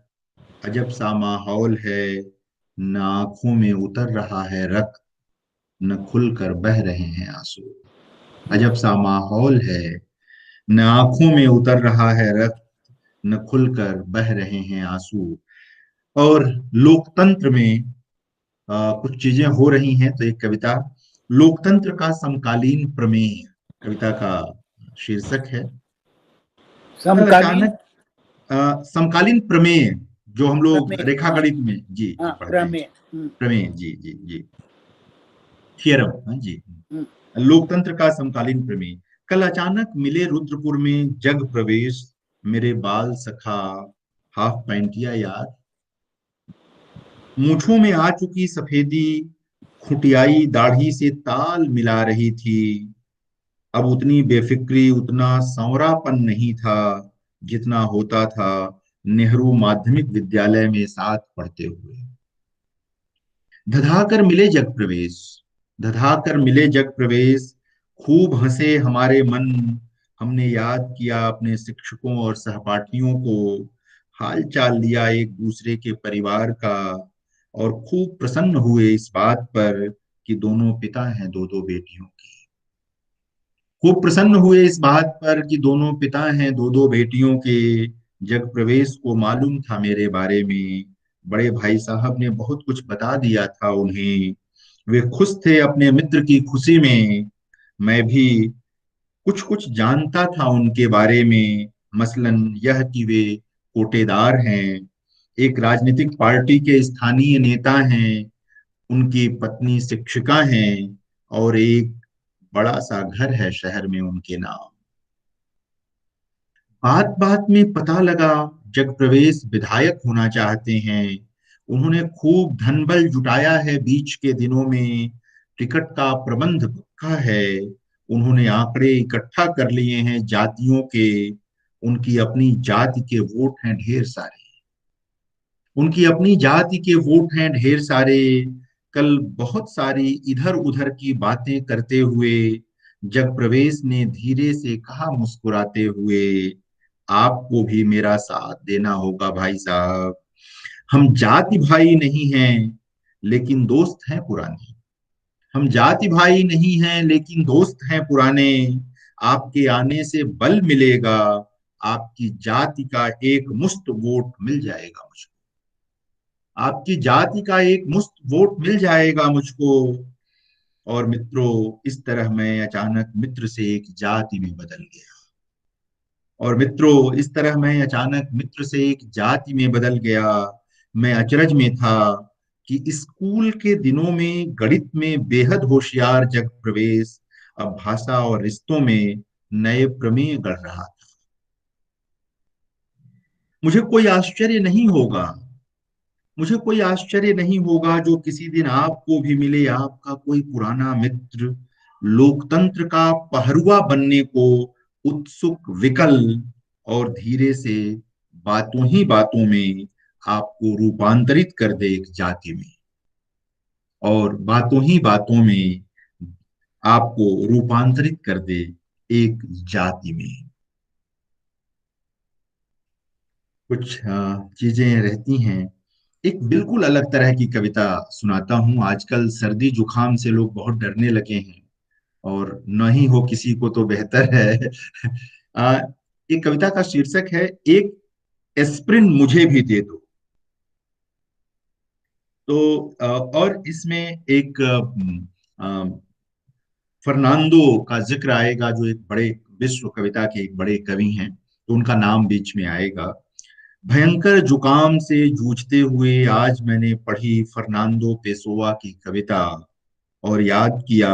अजब सा माहौल है, न आंखों में उतर रहा है रक्त, न खुलकर बह रहे हैं आंसू। अजब सा माहौल है, न आंखों में उतर रहा है रक्त, न खुलकर बह रहे हैं आंसू। और लोकतंत्र में कुछ चीजें हो रही हैं, तो एक कविता, लोकतंत्र का समकालीन प्रमेय, कविता का शीर्षक है। कल समकालीन अचानक समकालीन प्रमेय, जो हम लोग प्रमेय। रेखा हाँ। गणित में जी जी हाँ, पढ़ते हैं। प्रमेय। प्रमेय, जी जी जी, थियरम, हाँ जी। हम्म, लोकतंत्र का समकालीन प्रमेय। कल अचानक मिले रुद्रपुर में जग प्रवेश, मेरे बाल सखा हाफ पैंटिया यार। मूंछों में आ चुकी सफेदी, खुटियाई दाढ़ी से ताल मिला रही थी। अब उतनी बेफिक्री, उतना सांवरापन नहीं था जितना होता था नेहरू माध्यमिक विद्यालय में साथ पढ़ते हुए। धधाकर मिले जग प्रवेश, धधाकर मिले जग प्रवेश। खूब हंसे हमारे मन, हमने याद किया अपने शिक्षकों और सहपाठियों को। हाल चाल लिया एक दूसरे के परिवार का, और खूब प्रसन्न हुए इस बात पर कि दोनों पिता हैं दो दो बेटियों के। खूब प्रसन्न हुए इस बात पर कि दोनों पिता हैं दो दो बेटियों के। जग प्रवेश को मालूम था मेरे बारे में, बड़े भाई साहब ने बहुत कुछ बता दिया था उन्हें। वे खुश थे अपने मित्र की खुशी में। मैं भी कुछ कुछ जानता था उनके बारे में, मसलन यह कि वे कोटेदार हैं, एक राजनीतिक पार्टी के स्थानीय नेता हैं, उनकी पत्नी शिक्षिका हैं, और एक बड़ा सा घर है शहर में उनके नाम। बात बात में पता लगा जग प्रवेश विधायक होना चाहते हैं। उन्होंने खूब धन बल जुटाया है बीच के दिनों में, टिकट का प्रबंध पक्का है। उन्होंने आंकड़े इकट्ठा कर लिए हैं जातियों के, उनकी अपनी जाति के वोट हैं ढेर सारे। उनकी अपनी जाति के वोट हैं ढेर सारे। कल बहुत सारी इधर उधर की बातें करते हुए जग प्रवेश ने धीरे से कहा मुस्कुराते हुए, आपको भी मेरा साथ देना होगा भाई साहब। हम जाति भाई नहीं हैं लेकिन दोस्त हैं पुराने। हम जाति भाई नहीं हैं लेकिन दोस्त हैं पुराने। आपके आने से बल मिलेगा, आपकी जाति का एक मुश्त वोट मिल जाएगा मुझको, आपकी जाति का एक मुश्त वोट मिल जाएगा मुझको। और मित्रों, इस तरह मैं अचानक मित्र से एक जाति में बदल गया। और मित्रों, इस तरह मैं अचानक मित्र से एक जाति में बदल गया। मैं अचरज में था कि स्कूल के दिनों में गणित में बेहद होशियार जग प्रवेश अब भाषा और रिश्तों में नए प्रमेय गढ़ रहा था। मुझे कोई आश्चर्य नहीं होगा, मुझे कोई आश्चर्य नहीं होगा जो किसी दिन आपको भी मिले आपका कोई पुराना मित्र, लोकतंत्र का पहरुआ बनने को उत्सुक, विकल, और धीरे से बातों ही बातों में आपको रूपांतरित कर दे एक जाति में, और बातों ही बातों में आपको रूपांतरित कर दे एक जाति में। कुछ चीजें रहती हैं। एक बिल्कुल अलग तरह की कविता सुनाता हूँ। आजकल सर्दी जुकाम से लोग बहुत डरने लगे हैं, और न ही हो किसी को तो बेहतर है। एक कविता का शीर्षक है एक एस्प्रिन मुझे भी दे दो। तो और इसमें एक फर्नांडो का जिक्र आएगा, जो एक बड़े विश्व कविता के एक बड़े कवि हैं, तो उनका नाम बीच में आएगा। भयंकर जुकाम से जूझते हुए आज मैंने पढ़ी फर्नांडो पेसोआ की कविता, और याद किया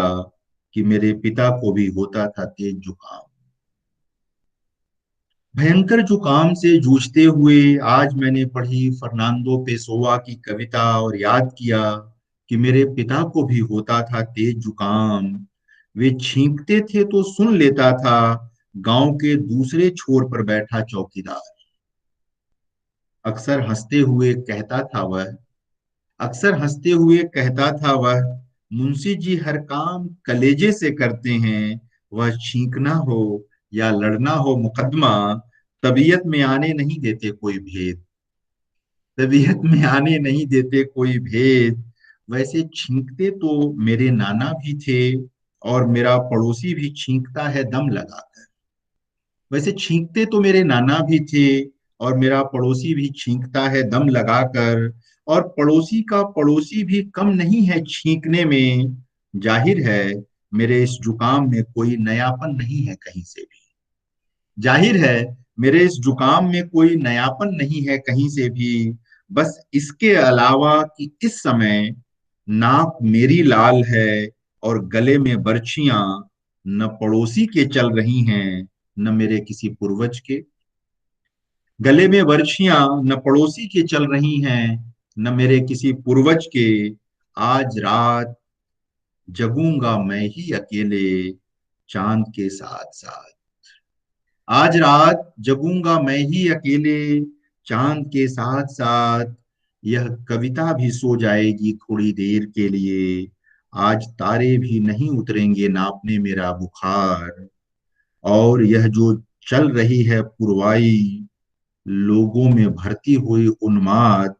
कि मेरे पिता को भी होता था तेज जुकाम। भयंकर जुकाम से जूझते हुए आज मैंने पढ़ी फर्नांडो पेसोआ की कविता, और याद किया कि मेरे पिता को भी होता था तेज जुकाम। वे छींकते थे तो सुन लेता था गांव के दूसरे छोर पर बैठा चौकीदार। अक्सर हंसते हुए कहता था वह, अक्सर हंसते हुए कहता था वह, मुंशी जी हर काम कलेजे से करते हैं, वह छींकना हो या लड़ना हो मुकदमा, तबीयत में आने नहीं देते कोई भेद, तबीयत में आने नहीं देते कोई भेद। वैसे छींकते तो मेरे नाना भी थे, और मेरा पड़ोसी भी छींकता है दम लगाकर। वैसे छींकते तो मेरे नाना भी थे, और मेरा पड़ोसी भी छींकता है दम लगाकर, और पड़ोसी का पड़ोसी भी कम नहीं है छींकने में। जाहिर है मेरे इस जुकाम में कोई नयापन नहीं है कहीं से भी, जाहिर है मेरे इस जुकाम में कोई नयापन नहीं है कहीं से भी। बस इसके अलावा कि इस समय नाक मेरी लाल है, और गले में बर्छियां न पड़ोसी के चल रही हैं न मेरे किसी पूर्वज के। गले में बर्छियां न पड़ोसी के चल रही हैं न मेरे किसी पूर्वज के। आज रात जगूंगा मैं ही अकेले चांद के साथ साथ, आज रात जगूंगा मैं ही अकेले चांद के साथ साथ। यह कविता भी सो जाएगी थोड़ी देर के लिए, आज तारे भी नहीं उतरेंगे नापने मेरा बुखार। और यह जो चल रही है पुरवाई लोगों में भरती हुई उन्माद,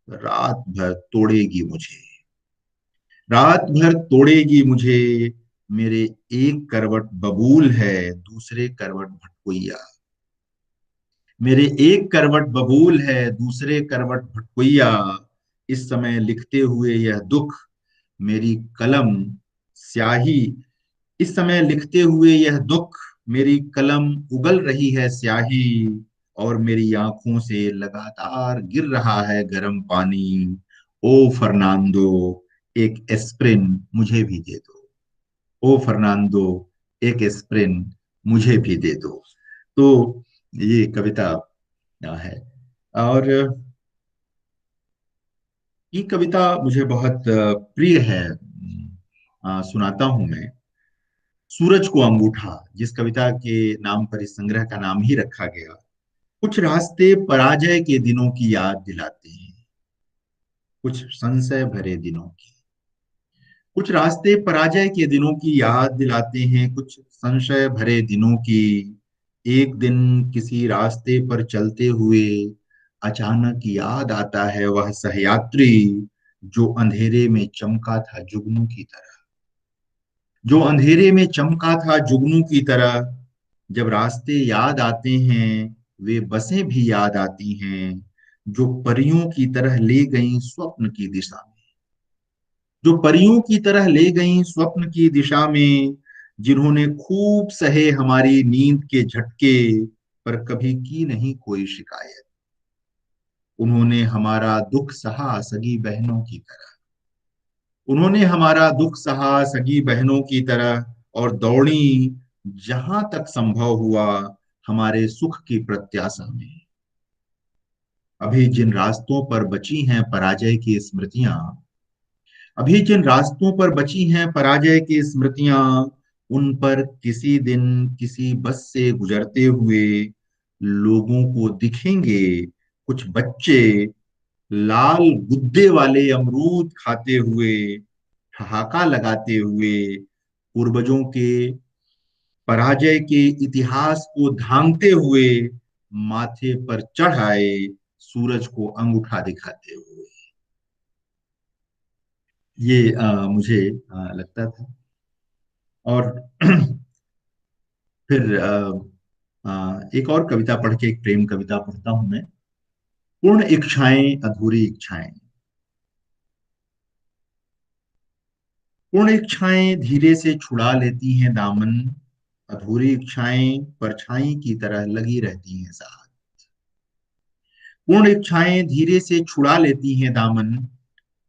रात भर तोड़ेगी मुझे, रात भर तोड़ेगी मुझे। मेरे एक करवट बबूल है दूसरे करवट भटकोइया, मेरे एक करवट बबूल है दूसरे करवट भटकोइया। इस समय लिखते हुए यह दुख मेरी कलम स्याही, इस समय लिखते हुए यह दुख मेरी कलम उगल रही है स्याही, और मेरी आंखों से लगातार गिर रहा है गर्म पानी। ओ फर्नांडो, एक एस्प्रिन मुझे भी दे दो, ओ फर्नांडो, एक एस्प्रिन मुझे भी दे दो। तो ये कविता है, और ये कविता मुझे बहुत प्रिय है। सुनाता हूं मैं। सूरज को अंगूठा, जिस कविता के नाम पर इस संग्रह का नाम ही रखा गया। कुछ रास्ते पराजय के दिनों की याद दिलाते हैं, कुछ संशय भरे दिनों की, कुछ रास्ते पराजय के दिनों की याद दिलाते हैं, कुछ संशय भरे दिनों की। एक दिन किसी रास्ते पर चलते हुए अचानक याद आता है वह सहयात्री जो अंधेरे में चमका था जुगनू की तरह, जो अंधेरे में चमका था जुगनू की तरह, जब रास्ते याद आते हैं वे बसें भी याद आती हैं, जो परियों की तरह ले गईं स्वप्न की दिशा में। जो परियों की तरह ले गईं स्वप्न की दिशा में, जिन्होंने खूब सहे हमारी नींद के झटके, पर कभी की नहीं कोई शिकायत। उन्होंने हमारा दुख सहा सगी बहनों की तरह। उन्होंने हमारा दुख सहा सगी बहनों की तरह, और दौड़ी जहां तक संभव हुआ हमारे सुख की प्रत्याशा में। अभी जिन रास्तों पर बची हैं पराजय की स्मृतियां, अभी जिन रास्तों पर बची हैं पराजय की स्मृतियां, उन पर किसी दिन किसी बस से गुजरते हुए लोगों को दिखेंगे कुछ बच्चे लाल गुद्दे वाले अमरूद खाते हुए, ठहाका लगाते हुए, पूर्वजों के पराजय के इतिहास को धांगते हुए, माथे पर चढ़ आए सूरज को अंगूठा दिखाते हुए। ये मुझे लगता था। और फिर एक और कविता पढ़ के, एक प्रेम कविता पढ़ता हूं मैं। पूर्ण इच्छाएं अधूरी इच्छाएं। पूर्ण इच्छाएं धीरे से छुड़ा लेती हैं दामन, अधूरी इच्छाएं परछाई की तरह लगी रहती हैं साथ। पूर्ण इच्छाएं धीरे से छुड़ा लेती हैं दामन,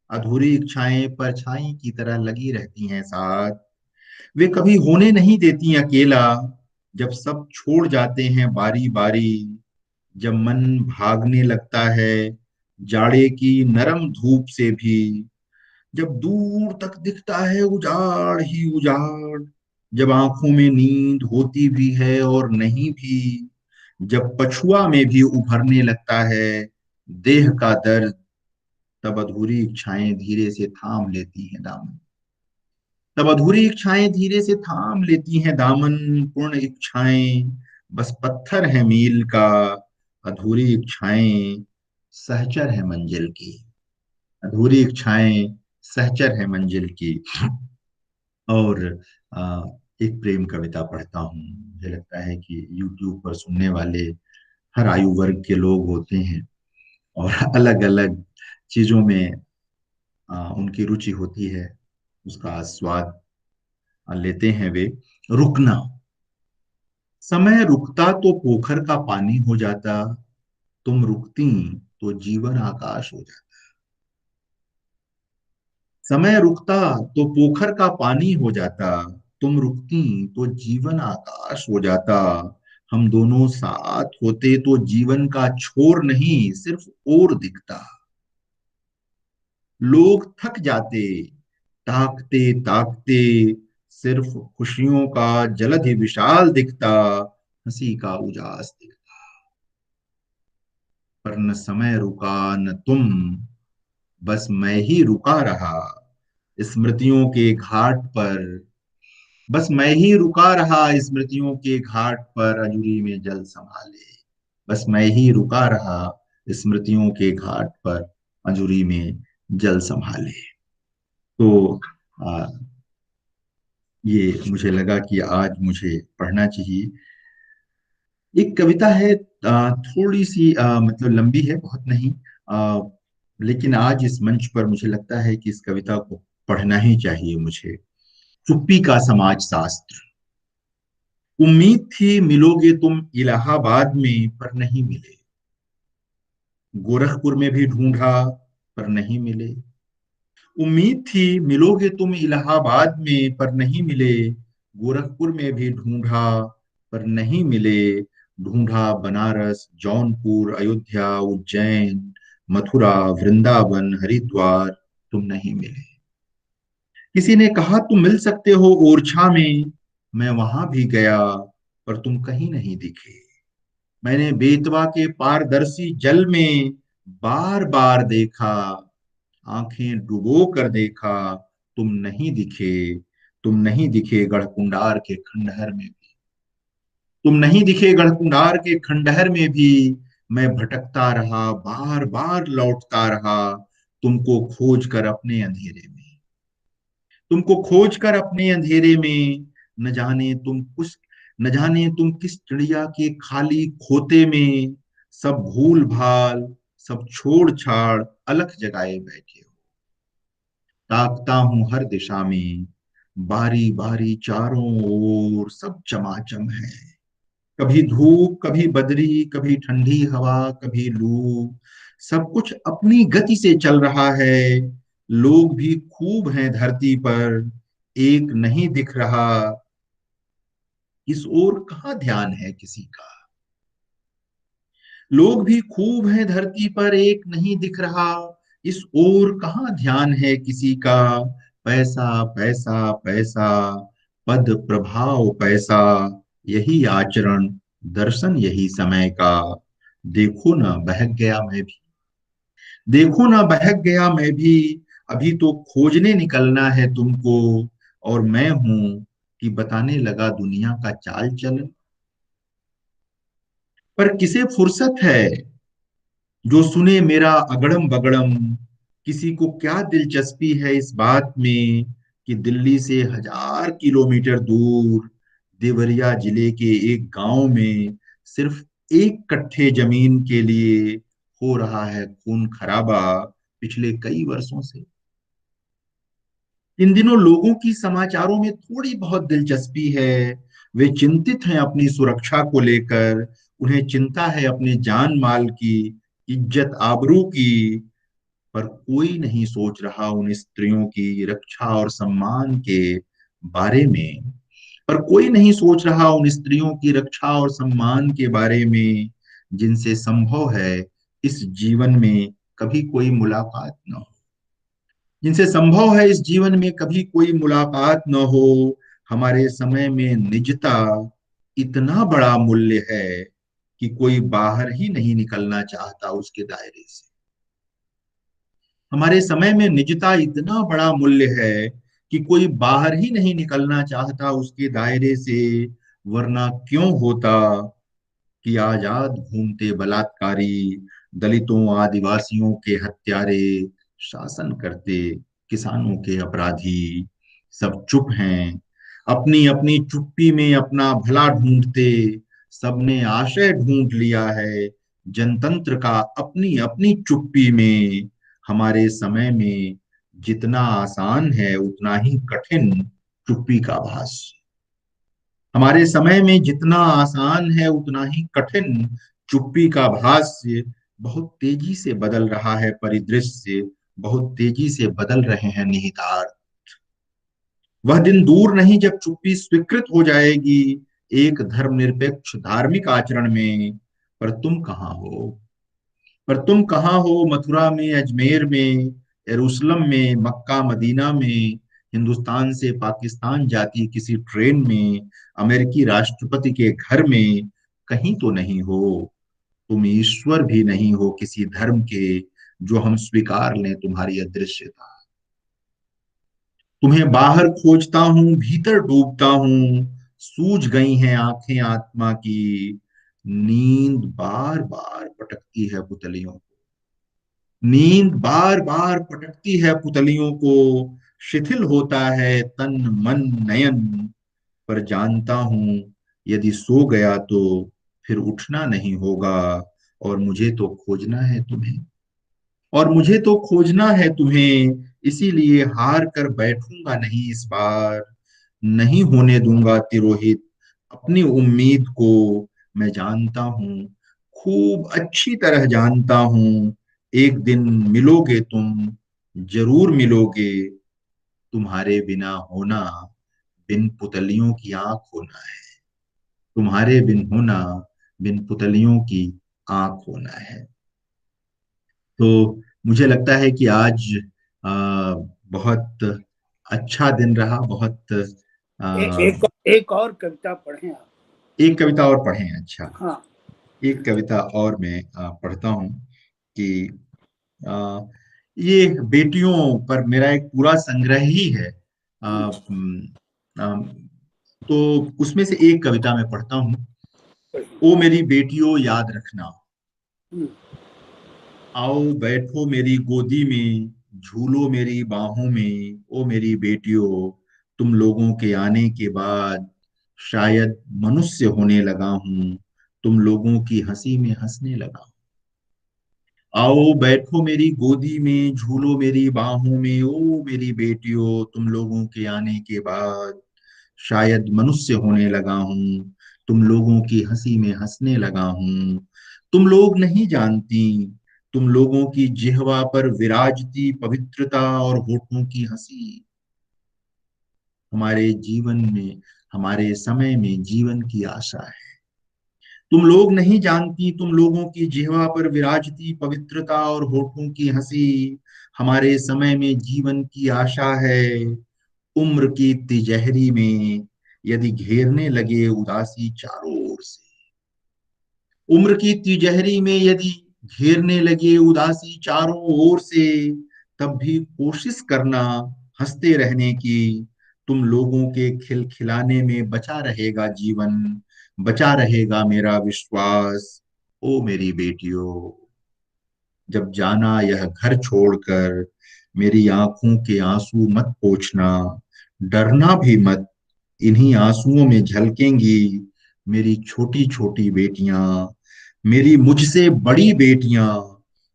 अधूरी इच्छाएं परछाई की तरह लगी रहती हैं साथ। वे कभी होने नहीं देती अकेला, जब सब छोड़ जाते हैं बारी बारी, जब मन भागने लगता है जाड़े की नरम धूप से भी, जब दूर तक दिखता है उजाड़ ही उजाड़, जब आंखों में नींद होती भी है और नहीं भी, जब पछुआ में भी उभरने लगता है देह का दर्द, तब अधूरी इच्छाएं धीरे से थाम लेती हैं दामन। तब अधूरी इच्छाएं धीरे से थाम लेती हैं दामन। पूर्ण इच्छाएं बस पत्थर है मील का, अधूरी इच्छाएं सहचर है मंजिल की। अधूरी इच्छाएं सहचर है मंजिल की। और आ, एक प्रेम कविता पढ़ता हूँ। मुझे लगता है कि YouTube पर सुनने वाले हर आयु वर्ग के लोग होते हैं, और अलग अलग चीजों में उनकी रुचि होती है, उसका स्वाद लेते हैं वे। रुकना। समय रुकता तो पोखर का पानी हो जाता, तुम रुकती तो जीवन आकाश हो जाता। समय रुकता तो पोखर का पानी हो जाता, तुम रुकती तो जीवन आकाश हो जाता। हम दोनों साथ होते तो जीवन का छोर नहीं सिर्फ और दिखता। लोग थक जाते ताकते ताकते, सिर्फ खुशियों का जलधि विशाल दिखता, हंसी का उजास दिखता। पर न समय रुका न तुम, बस मैं ही रुका रहा स्मृतियों के घाट पर। बस मैं ही रुका रहा स्मृतियों के घाट पर, अजूरी में जल संभाले। बस मैं ही रुका रहा स्मृतियों के घाट पर, अजूरी में जल संभाले। तो आ, ये मुझे लगा कि आज मुझे पढ़ना चाहिए। एक कविता है, थोड़ी सी मतलब लंबी है, बहुत नहीं। आ, लेकिन आज इस मंच पर मुझे लगता है कि इस कविता को पढ़ना ही चाहिए मुझे। चुप्पी का समाज शास्त्र। उम्मीद थी मिलोगे तुम इलाहाबाद में, पर नहीं मिले। गोरखपुर में भी ढूंढा पर नहीं मिले। उम्मीद थी मिलोगे तुम इलाहाबाद में, पर नहीं मिले। गोरखपुर में भी ढूंढा पर नहीं मिले। ढूंढा बनारस जौनपुर अयोध्या उज्जैन मथुरा वृंदावन हरिद्वार, तुम नहीं मिले। किसी ने कहा तुम मिल सकते हो ओरछा में, मैं वहां भी गया पर तुम कहीं नहीं दिखे। मैंने बेतवा के पारदर्शी जल में बार बार देखा, आंखें डुबो कर देखा, तुम नहीं दिखे। तुम नहीं दिखे गढ़कुंडार के खंडहर में भी। तुम नहीं दिखे गढ़कुंडार के खंडहर में भी। मैं भटकता रहा बार बार लौटता रहा, तुमको खोज कर अपने अंधेरे में। तुमको खोज कर अपने अंधेरे में, न जाने तुम किस चिड़िया के खाली खोते में, सब भूल भाल, सब छोड़ छाड़ अलख जगाए बैठे हो। ताकता हूं हर दिशा में, बारी बारी चारों ओर सब चमाचम है। कभी धूप, कभी बदरी, कभी ठंडी हवा, कभी लू, सब कुछ अपनी गति से चल रहा है। लोग भी खूब हैं धरती पर, एक नहीं दिख रहा, इस ओर कहाँ ध्यान है किसी का। लोग भी खूब हैं धरती पर, एक नहीं दिख रहा, इस ओर कहाँ ध्यान है किसी का। पैसा पैसा पैसा, पद प्रभाव पैसा, यही आचरण, दर्शन यही समय का। देखो ना बहक गया मैं भी, देखो ना बहक गया मैं भी, अभी तो खोजने निकलना है तुमको। और मैं हूं कि बताने लगा दुनिया का चाल चलन। पर किसे फुर्सत है जो सुने मेरा अगड़म बगड़म। किसी को क्या दिलचस्पी है इस बात में कि दिल्ली से 1000 किलोमीटर दूर देवरिया जिले के एक गांव में सिर्फ 1 कट्ठे जमीन के लिए हो रहा है खून खराबा पिछले कई वर्षों से। इन दिनों लोगों की समाचारों में थोड़ी बहुत दिलचस्पी है। वे चिंतित हैं अपनी सुरक्षा को लेकर, उन्हें चिंता है अपने जान माल की, इज्जत आबरू की। पर कोई नहीं सोच रहा उन स्त्रियों की रक्षा और सम्मान के बारे में। पर कोई नहीं सोच रहा उन स्त्रियों की रक्षा और सम्मान के बारे में जिनसे संभव है इस जीवन में कभी कोई मुलाकात न हो, जिनसे संभव है इस जीवन में कभी कोई मुलाकात न हो। हमारे समय में निजता इतना बड़ा मूल्य है कि कोई बाहर ही नहीं निकलना चाहता उसके दायरे से। हमारे समय में निजता इतना बड़ा मूल्य है कि कोई बाहर ही नहीं निकलना चाहता उसके दायरे से। वरना क्यों होता कि आजाद घूमते बलात्कारी, दलितों आदिवासियों के हत्यारे, शासन करते किसानों के अपराधी सब चुप हैं, अपनी अपनी चुप्पी में अपना भला ढूंढते। सबने आश्रय ढूंढ लिया है जनतंत्र का अपनी अपनी चुप्पी में। हमारे समय में जितना आसान है उतना ही कठिन चुप्पी का भास। हमारे समय में जितना आसान है उतना ही कठिन चुप्पी का भाष्य। बहुत तेजी से बदल रहा है परिदृश्य, बहुत तेजी से बदल रहे हैं निहितार्थ। वह दिन दूर नहीं जब चुप्पी स्वीकृत हो जाएगी एक धर्मनिरपेक्ष धार्मिक आचरण में। पर तुम कहाँ हो, पर तुम कहाँ हो मथुरा में, अजमेर में, यरूशलेम में, मक्का मदीना में, हिंदुस्तान से पाकिस्तान जाती किसी ट्रेन में, अमेरिकी राष्ट्रपति के घर में। कहीं तो नहीं हो। तुम ईश्वर भी नहीं हो किसी धर्म के जो हम स्वीकार लें तुम्हारी अदृश्यता। तुम्हें बाहर खोजता हूं, भीतर डूबता हूं, सूझ गई हैं आंखें आत्मा की। नींद बार बार पटकती है पुतलियों को, नींद बार बार पटकती है पुतलियों को। शिथिल होता है तन मन नयन, पर जानता हूं यदि सो गया तो फिर उठना नहीं होगा। और मुझे तो खोजना है तुम्हें, और मुझे तो खोजना है तुम्हें, इसीलिए हार कर बैठूंगा नहीं इस बार। नहीं होने दूंगा तिरोहित अपनी उम्मीद को। मैं जानता हूं, खूब अच्छी तरह जानता हूं, एक दिन मिलोगे तुम, जरूर मिलोगे। तुम्हारे बिना होना बिन पुतलियों की आंख होना है, तुम्हारे बिन होना बिन पुतलियों की आंख होना है। तो मुझे लगता है कि आज बहुत अच्छा दिन रहा, बहुत एक और कविता पढ़ें आप। एक कविता और पढ़ें, अच्छा। हाँ। एक कविता और मैं पढ़ता हूँ कि आ, ये बेटियों पर मेरा एक पूरा संग्रह ही है। आ, तो उसमें से एक कविता मैं पढ़ता हूँ। ओ मेरी बेटियों याद रखना, हम्म। आओ बैठो मेरी गोदी में, झूलो मेरी बाहों में ओ मेरी बेटियों, तुम लोगों के आने के बाद शायद मनुष्य होने लगा हूं, तुम लोगों की हंसी में हंसने लगा हूं। आओ बैठो मेरी गोदी में, झूलो मेरी बाहों में ओ मेरी बेटियों, तुम लोगों के आने के बाद शायद मनुष्य होने लगा हूं, तुम लोगों की हंसी में हंसने लगा हूं। तुम लोग नहीं जानती, तुम लोगों की जिह्वा पर विराजती पवित्रता और होठों की हंसी हमारे जीवन में, हमारे समय में जीवन की आशा है। तुम लोग नहीं जानती, तुम लोगों की जिह्वा पर विराजती पवित्रता और होठों की हंसी हमारे समय में जीवन की आशा है। उम्र की तिजहरी में यदि घेरने लगे उदासी चारों ओर से, उम्र की तिजहरी में यदि घेरने लगे उदासी चारों ओर से, तब भी कोशिश करना हंसते रहने की। तुम लोगों के खिलखिलाने में बचा रहेगा जीवन, बचा रहेगा मेरा विश्वास ओ मेरी बेटियों। जब जाना यह घर छोड़कर मेरी आंखों के आंसू मत पोंछना, डरना भी मत, इन्हीं आंसुओं में झलकेंगी मेरी छोटी छोटी बेटियां, मेरी मुझसे बड़ी बेटियां,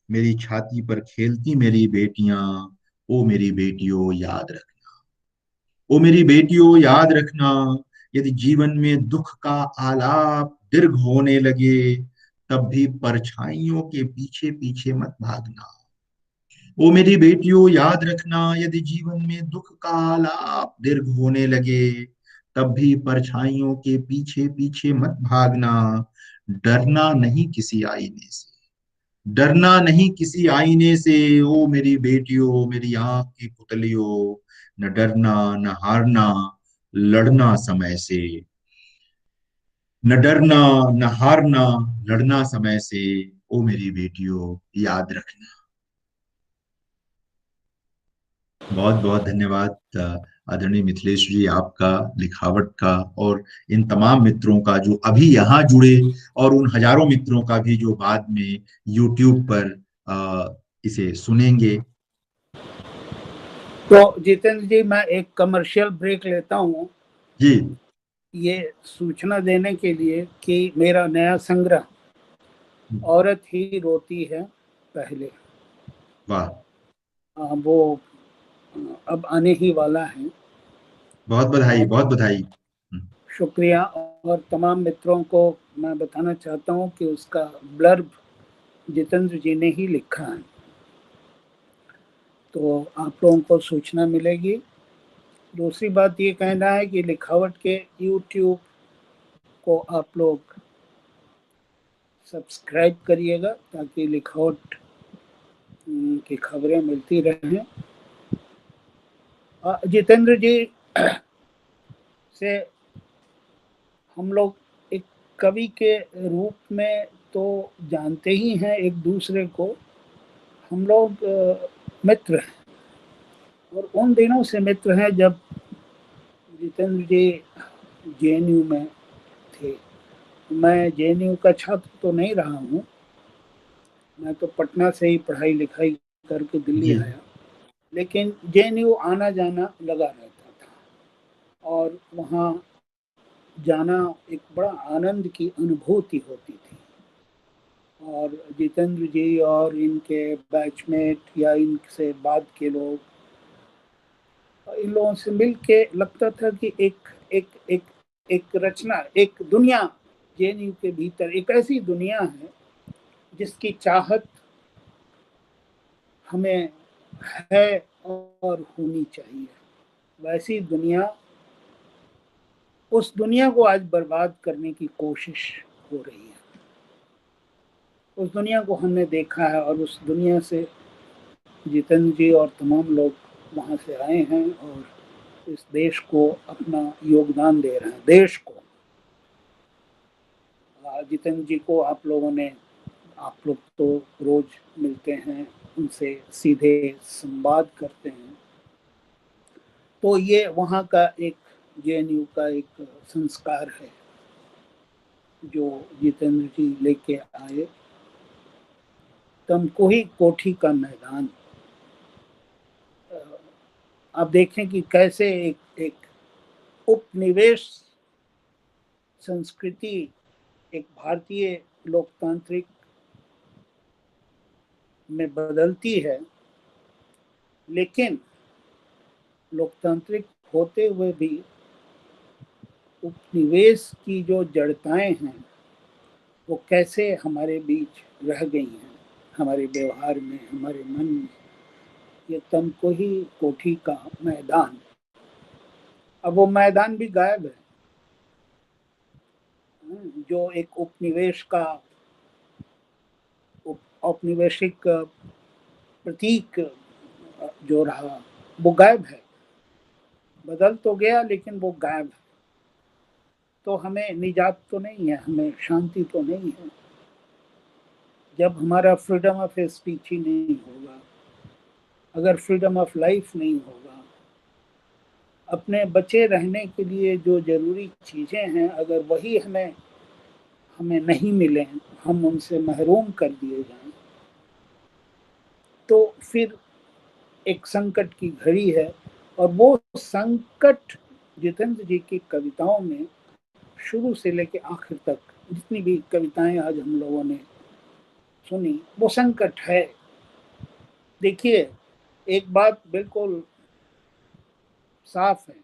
मेरी छाती पर खेलती मेरी बेटियां। ओ मेरी बेटियों याद रखना, ओ मेरी बेटियों याद रखना, यदि जीवन में दुख का आलाप दीर्घ होने लगे, तब भी परछाइयों के पीछे पीछे मत भागना। ओ मेरी बेटियों याद रखना, यदि जीवन में दुख का आलाप दीर्घ होने लगे, तब भी परछाइयों के पीछे पीछे मत भागना। डरना नहीं किसी आईने से, डरना नहीं किसी आईने से ओ मेरी बेटियों, मेरी आंख की पुतलियों। न डरना न हारना, लड़ना समय से, न डरना न हारना, लड़ना समय से ओ मेरी बेटियों याद रखना। बहुत बहुत धन्यवाद आदरणीय मिथिलेश जी, आपका लिखावट का, और इन तमाम मित्रों का जो अभी यहाँ जुड़े, और उन हजारों मित्रों का भी जो बाद में यूट्यूब पर इसे सुनेंगे। तो जितेंद्र जी, मैं एक कमर्शियल ब्रेक लेता हूँ जी ये सूचना देने के लिए कि मेरा नया संग्रह औरत ही रोती है पहले, वाह, वो अब आने ही वाला है। बहुत बधाई और बहुत बधाई। शुक्रिया। और तमाम मित्रों को मैं बताना चाहता हूँ कि उसका ब्लर्ब जितेंद्र जी ने ही लिखा है, तो आप लोगों को सूचना मिलेगी। दूसरी बात ये कहना है कि लिखावट के यूट्यूब को आप लोग सब्सक्राइब करिएगा ताकि लिखावट की खबरें मिलती रहें। जितेंद्र जी से हम लोग एक कवि के रूप में तो जानते ही हैं एक दूसरे को, हम लोग मित्र हैं, और उन दिनों से मित्र हैं जब जितेंद्र जी जेएनयू में थे। मैं जेएनयू का छात्र तो नहीं रहा हूँ, मैं तो पटना से ही पढ़ाई लिखाई करके दिल्ली जी आया, लेकिन जेएनयू आना जाना लगा रहता था, और वहाँ जाना एक बड़ा आनंद की अनुभूति होती थी। और जितेंद्र जी और इनके बैचमेट या इनसे बाद के लोग, इन लोगों से मिल के लगता था कि एक एक एक एक रचना, एक दुनिया जेएनयू के भीतर, एक ऐसी दुनिया है जिसकी चाहत हमें है और होनी चाहिए। वैसी दुनिया, उस दुनिया को आज बर्बाद करने की कोशिश हो रही है। उस दुनिया को हमने देखा है, और उस दुनिया से जितेंद्र जी और तमाम लोग वहाँ से आए हैं और इस देश को अपना योगदान दे रहे हैं। देश को, जितेंद्र जी को आप लोगों ने, आप लोग तो रोज मिलते हैं, उनसे सीधे संवाद करते हैं, तो ये वहाँ का एक जेएनयू का एक संस्कार है जो जितेंद्र जी लेके आए। तमकुही कोठी का मैदान, आप देखें कि कैसे एक उपनिवेश संस्कृति एक भारतीय लोकतांत्रिक में बदलती है, लेकिन लोकतांत्रिक होते हुए भी उपनिवेश की जो जड़ताएं हैं वो कैसे हमारे बीच रह गई हैं, हमारे व्यवहार में, हमारे मन में। ये तमको ही कोठी का मैदान, अब वो मैदान भी गायब है। जो एक उपनिवेश का औपनिवेशिक प्रतीक जो रहा वो गायब है, बदल तो गया लेकिन वो गायब है। तो हमें निजात तो नहीं है, हमें शांति तो नहीं है जब हमारा फ्रीडम ऑफ स्पीच ही नहीं होगा, अगर फ्रीडम ऑफ लाइफ नहीं होगा, अपने बचे रहने के लिए जो जरूरी चीजें हैं अगर वही हमें नहीं मिले, हम उनसे महरूम कर दिए जाएं, तो फिर एक संकट की घड़ी है। और वो संकट जितेंद्र जी की कविताओं में शुरू से लेकर आखिर तक जितनी भी कविताएं आज हम लोगों ने सुनी वो संकट है। देखिए, एक बात बिल्कुल साफ है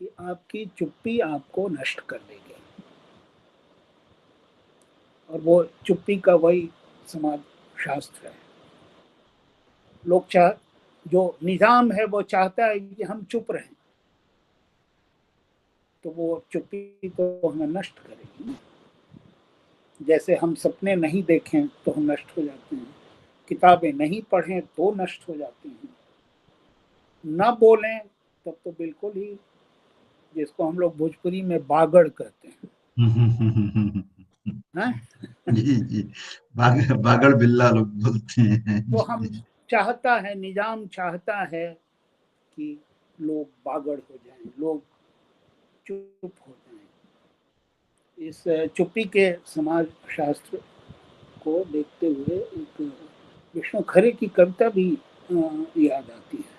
कि आपकी चुप्पी आपको नष्ट कर देगी, और वो चुप्पी का वही समाज शास्त्र है। लोग जो निजाम है वो चाहता है कि हम चुप रहें, तो वो चुप्पी तो हमें नष्ट करेगी। जैसे हम सपने नहीं देखें तो हम नष्ट हो जाते हैं, किताबें नहीं पढ़ें तो नष्ट हो जाती हैं, ना बोलें तब तो बिल्कुल ही, जिसको हम लोग भोजपुरी में बागड़ कहते हैं। जी जी, बागड़ बिल्ला लोग बोलते हैं। तो हम चाहता है, निजाम चाहता है कि लोग बागड़ हो जाएं, लोग चुप हो जाएं। इस चुप्पी के समाज शास्त्र को देखते हुए एक विष्णु खरे की कविता भी याद आती है,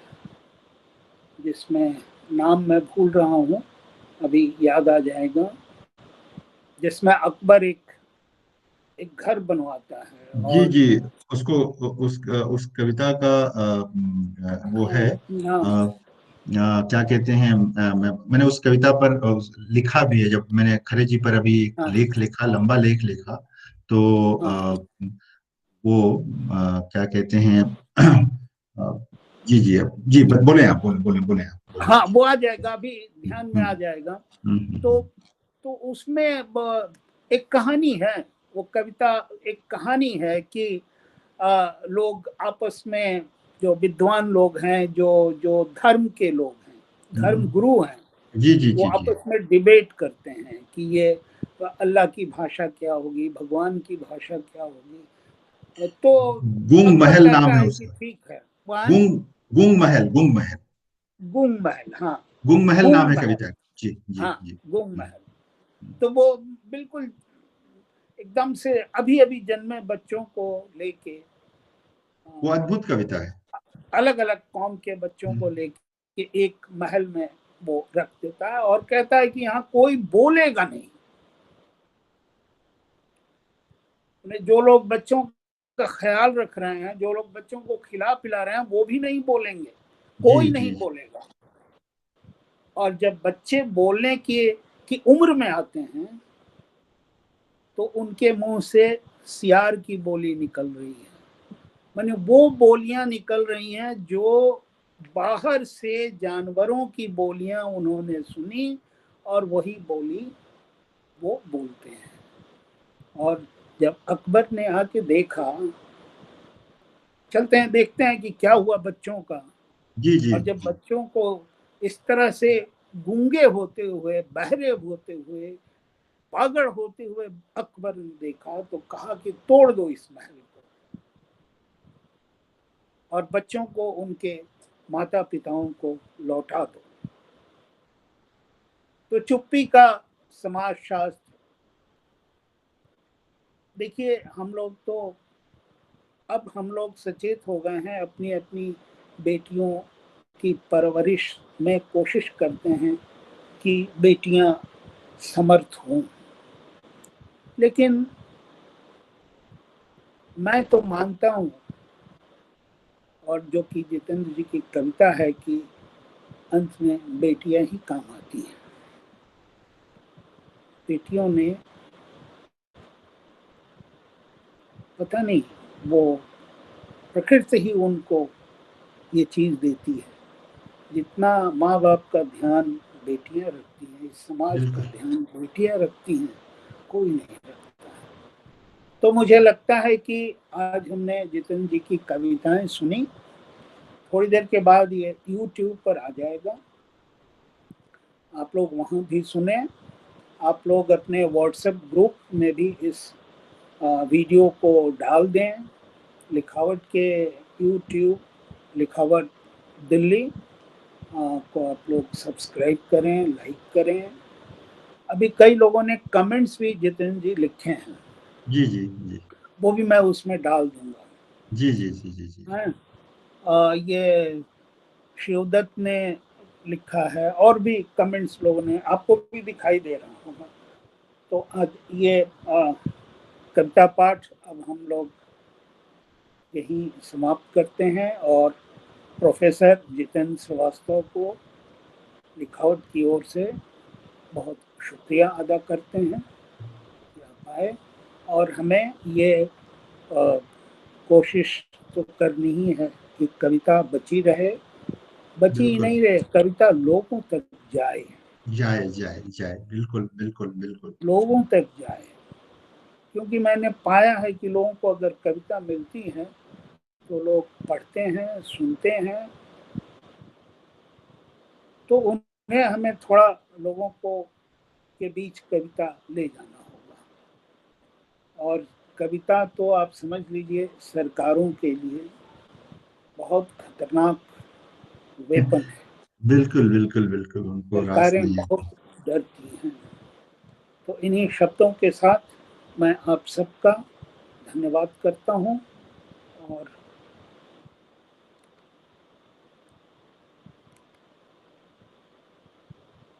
जिसमें नाम मैं भूल रहा हूँ, अभी याद आ जाएगा, जिसमें अकबर एक घर बनवाता है जी और जी, उसको उस कविता का वो है क्या कहते हैं, मैंने उस कविता पर लिखा भी है, जब मैंने खरे जी पर अभी एक हाँ लेख लिखा, लंबा लेख लिखा, तो हाँ वो क्या कहते हैं, जी जी जी, बोले आप, बोले आप, बोले। हाँ, वो आ जाएगा, अभी ध्यान में आ हम्म, जाएगा। तो हम्म, तो उसमें एक कहानी है, वो कविता एक कहानी है कि लोग आपस में, जो विद्वान लोग हैं, जो जो धर्म के लोग हैं, धर्म हम्म, गुरु हैं, जी जी वो जी जी, आपस में डिबेट करते हैं कि ये अल्लाह की भाषा क्या होगी, भगवान की भाषा क्या होगी। तो गुंग अकबर महल नाम कहता है है कि उसका। ठीक है, वह गुंग गुंग महल, गुंग महल, हाँ गुंग महल नाम गुंग है महल, कविता। जी जी हाँ जी। गुंग महल। तो वो बिल्कुल एकदम से अभी अभी जन्मे बच्चों को लेके, वो अद्भुत कविता है। अलग अलग कौम के बच्चों को लेके एक महल में वो रख देता है और कहता है कि यहाँ कोई बोलेगा नहीं। जो लोग बच्चों का ख्याल रख रहे हैं, जो लोग बच्चों को खिला पिला रहे हैं, वो भी नहीं बोलेंगे, जी कोई जी नहीं बोलेगा। और जब बच्चे बोलने की उम्र में आते हैं तो उनके मुंह से सियार की बोली निकल रही है, माने वो बोलियां निकल रही हैं जो बाहर से जानवरों की बोलियां उन्होंने सुनी और वही बोली वो बोलते हैं। और जब अकबर ने आके देखा, चलते हैं देखते हैं कि क्या हुआ बच्चों का। जी जी और जब जी। बच्चों को इस तरह से गूंगे होते हुए, बहरे होते हुए, पागल होते हुए अकबर ने देखा तो कहा कि तोड़ दो इस महल को और बच्चों को उनके माता पिताओं को लौटा दो। तो चुप्पी का समाज शास्त्र, देखिए हम लोग तो, अब हम लोग सचेत हो गए हैं अपनी अपनी बेटियों की परवरिश में कोशिश करते हैं कि बेटियां समर्थ हों, लेकिन मैं तो मानता हूँ, और जो कि जितेंद्र जी की कविता है, कि अंत में बेटियां ही काम आती हैं। बेटियों ने पता नहीं, वो प्रकृति ही उनको ये चीज देती है। जितना माँ बाप का ध्यान बेटियां रखती हैं, इस समाज का बिल्कुल ध्यान बेटियां रखती हैं, कोई नहीं रखता है। तो मुझे लगता है कि आज हमने जितेंद्र जी की कविताएं सुनी। थोड़ी देर के बाद ये YouTube पर आ जाएगा, आप लोग वहां भी सुने। आप लोग अपने व्हाट्सएप ग्रुप में भी इस वीडियो को डाल दें। लिखावट के YouTube, लिखावट दिल्ली को आप लोग सब्सक्राइब करें, लाइक करें। अभी कई लोगों ने कमेंट्स भी जितेंद्र जी लिखे हैं, जी जी जी वो भी मैं उसमें डाल दूंगा। जी जी जी जी जी हैं? ये शिवदत्त ने लिखा है, और भी कमेंट्स लोगों ने, आपको भी दिखाई दे रहा होगा। तो आज ये कविता पाठ अब हम लोग यही समाप्त करते हैं, और प्रोफेसर जितेंद्र श्रीवास्तव को लिखावट की ओर से बहुत शुक्रिया अदा करते हैं कि आप आए। और हमें ये कोशिश तो करनी ही है कि कविता बची रहे, बची ही बिल्कुल नहीं रहे, कविता लोगों तक जाए, जाए जाए जाए, बिल्कुल बिल्कुल बिल्कुल। लोगों तक जाए। क्योंकि मैंने पाया है कि लोगों को अगर कविता मिलती है तो लोग पढ़ते हैं, सुनते हैं, तो उन्हें हमें थोड़ा लोगों को के बीच कविता ले जाना होगा। और कविता तो आप समझ लीजिए सरकारों के लिए बहुत खतरनाक वेपन है। बिल्कुल बिल्कुल बिल्कुल, उनको रास सरकारें नहीं है। बहुत डरती हैं। तो इन्हीं शब्दों के साथ मैं आप सबका धन्यवाद करता हूँ, और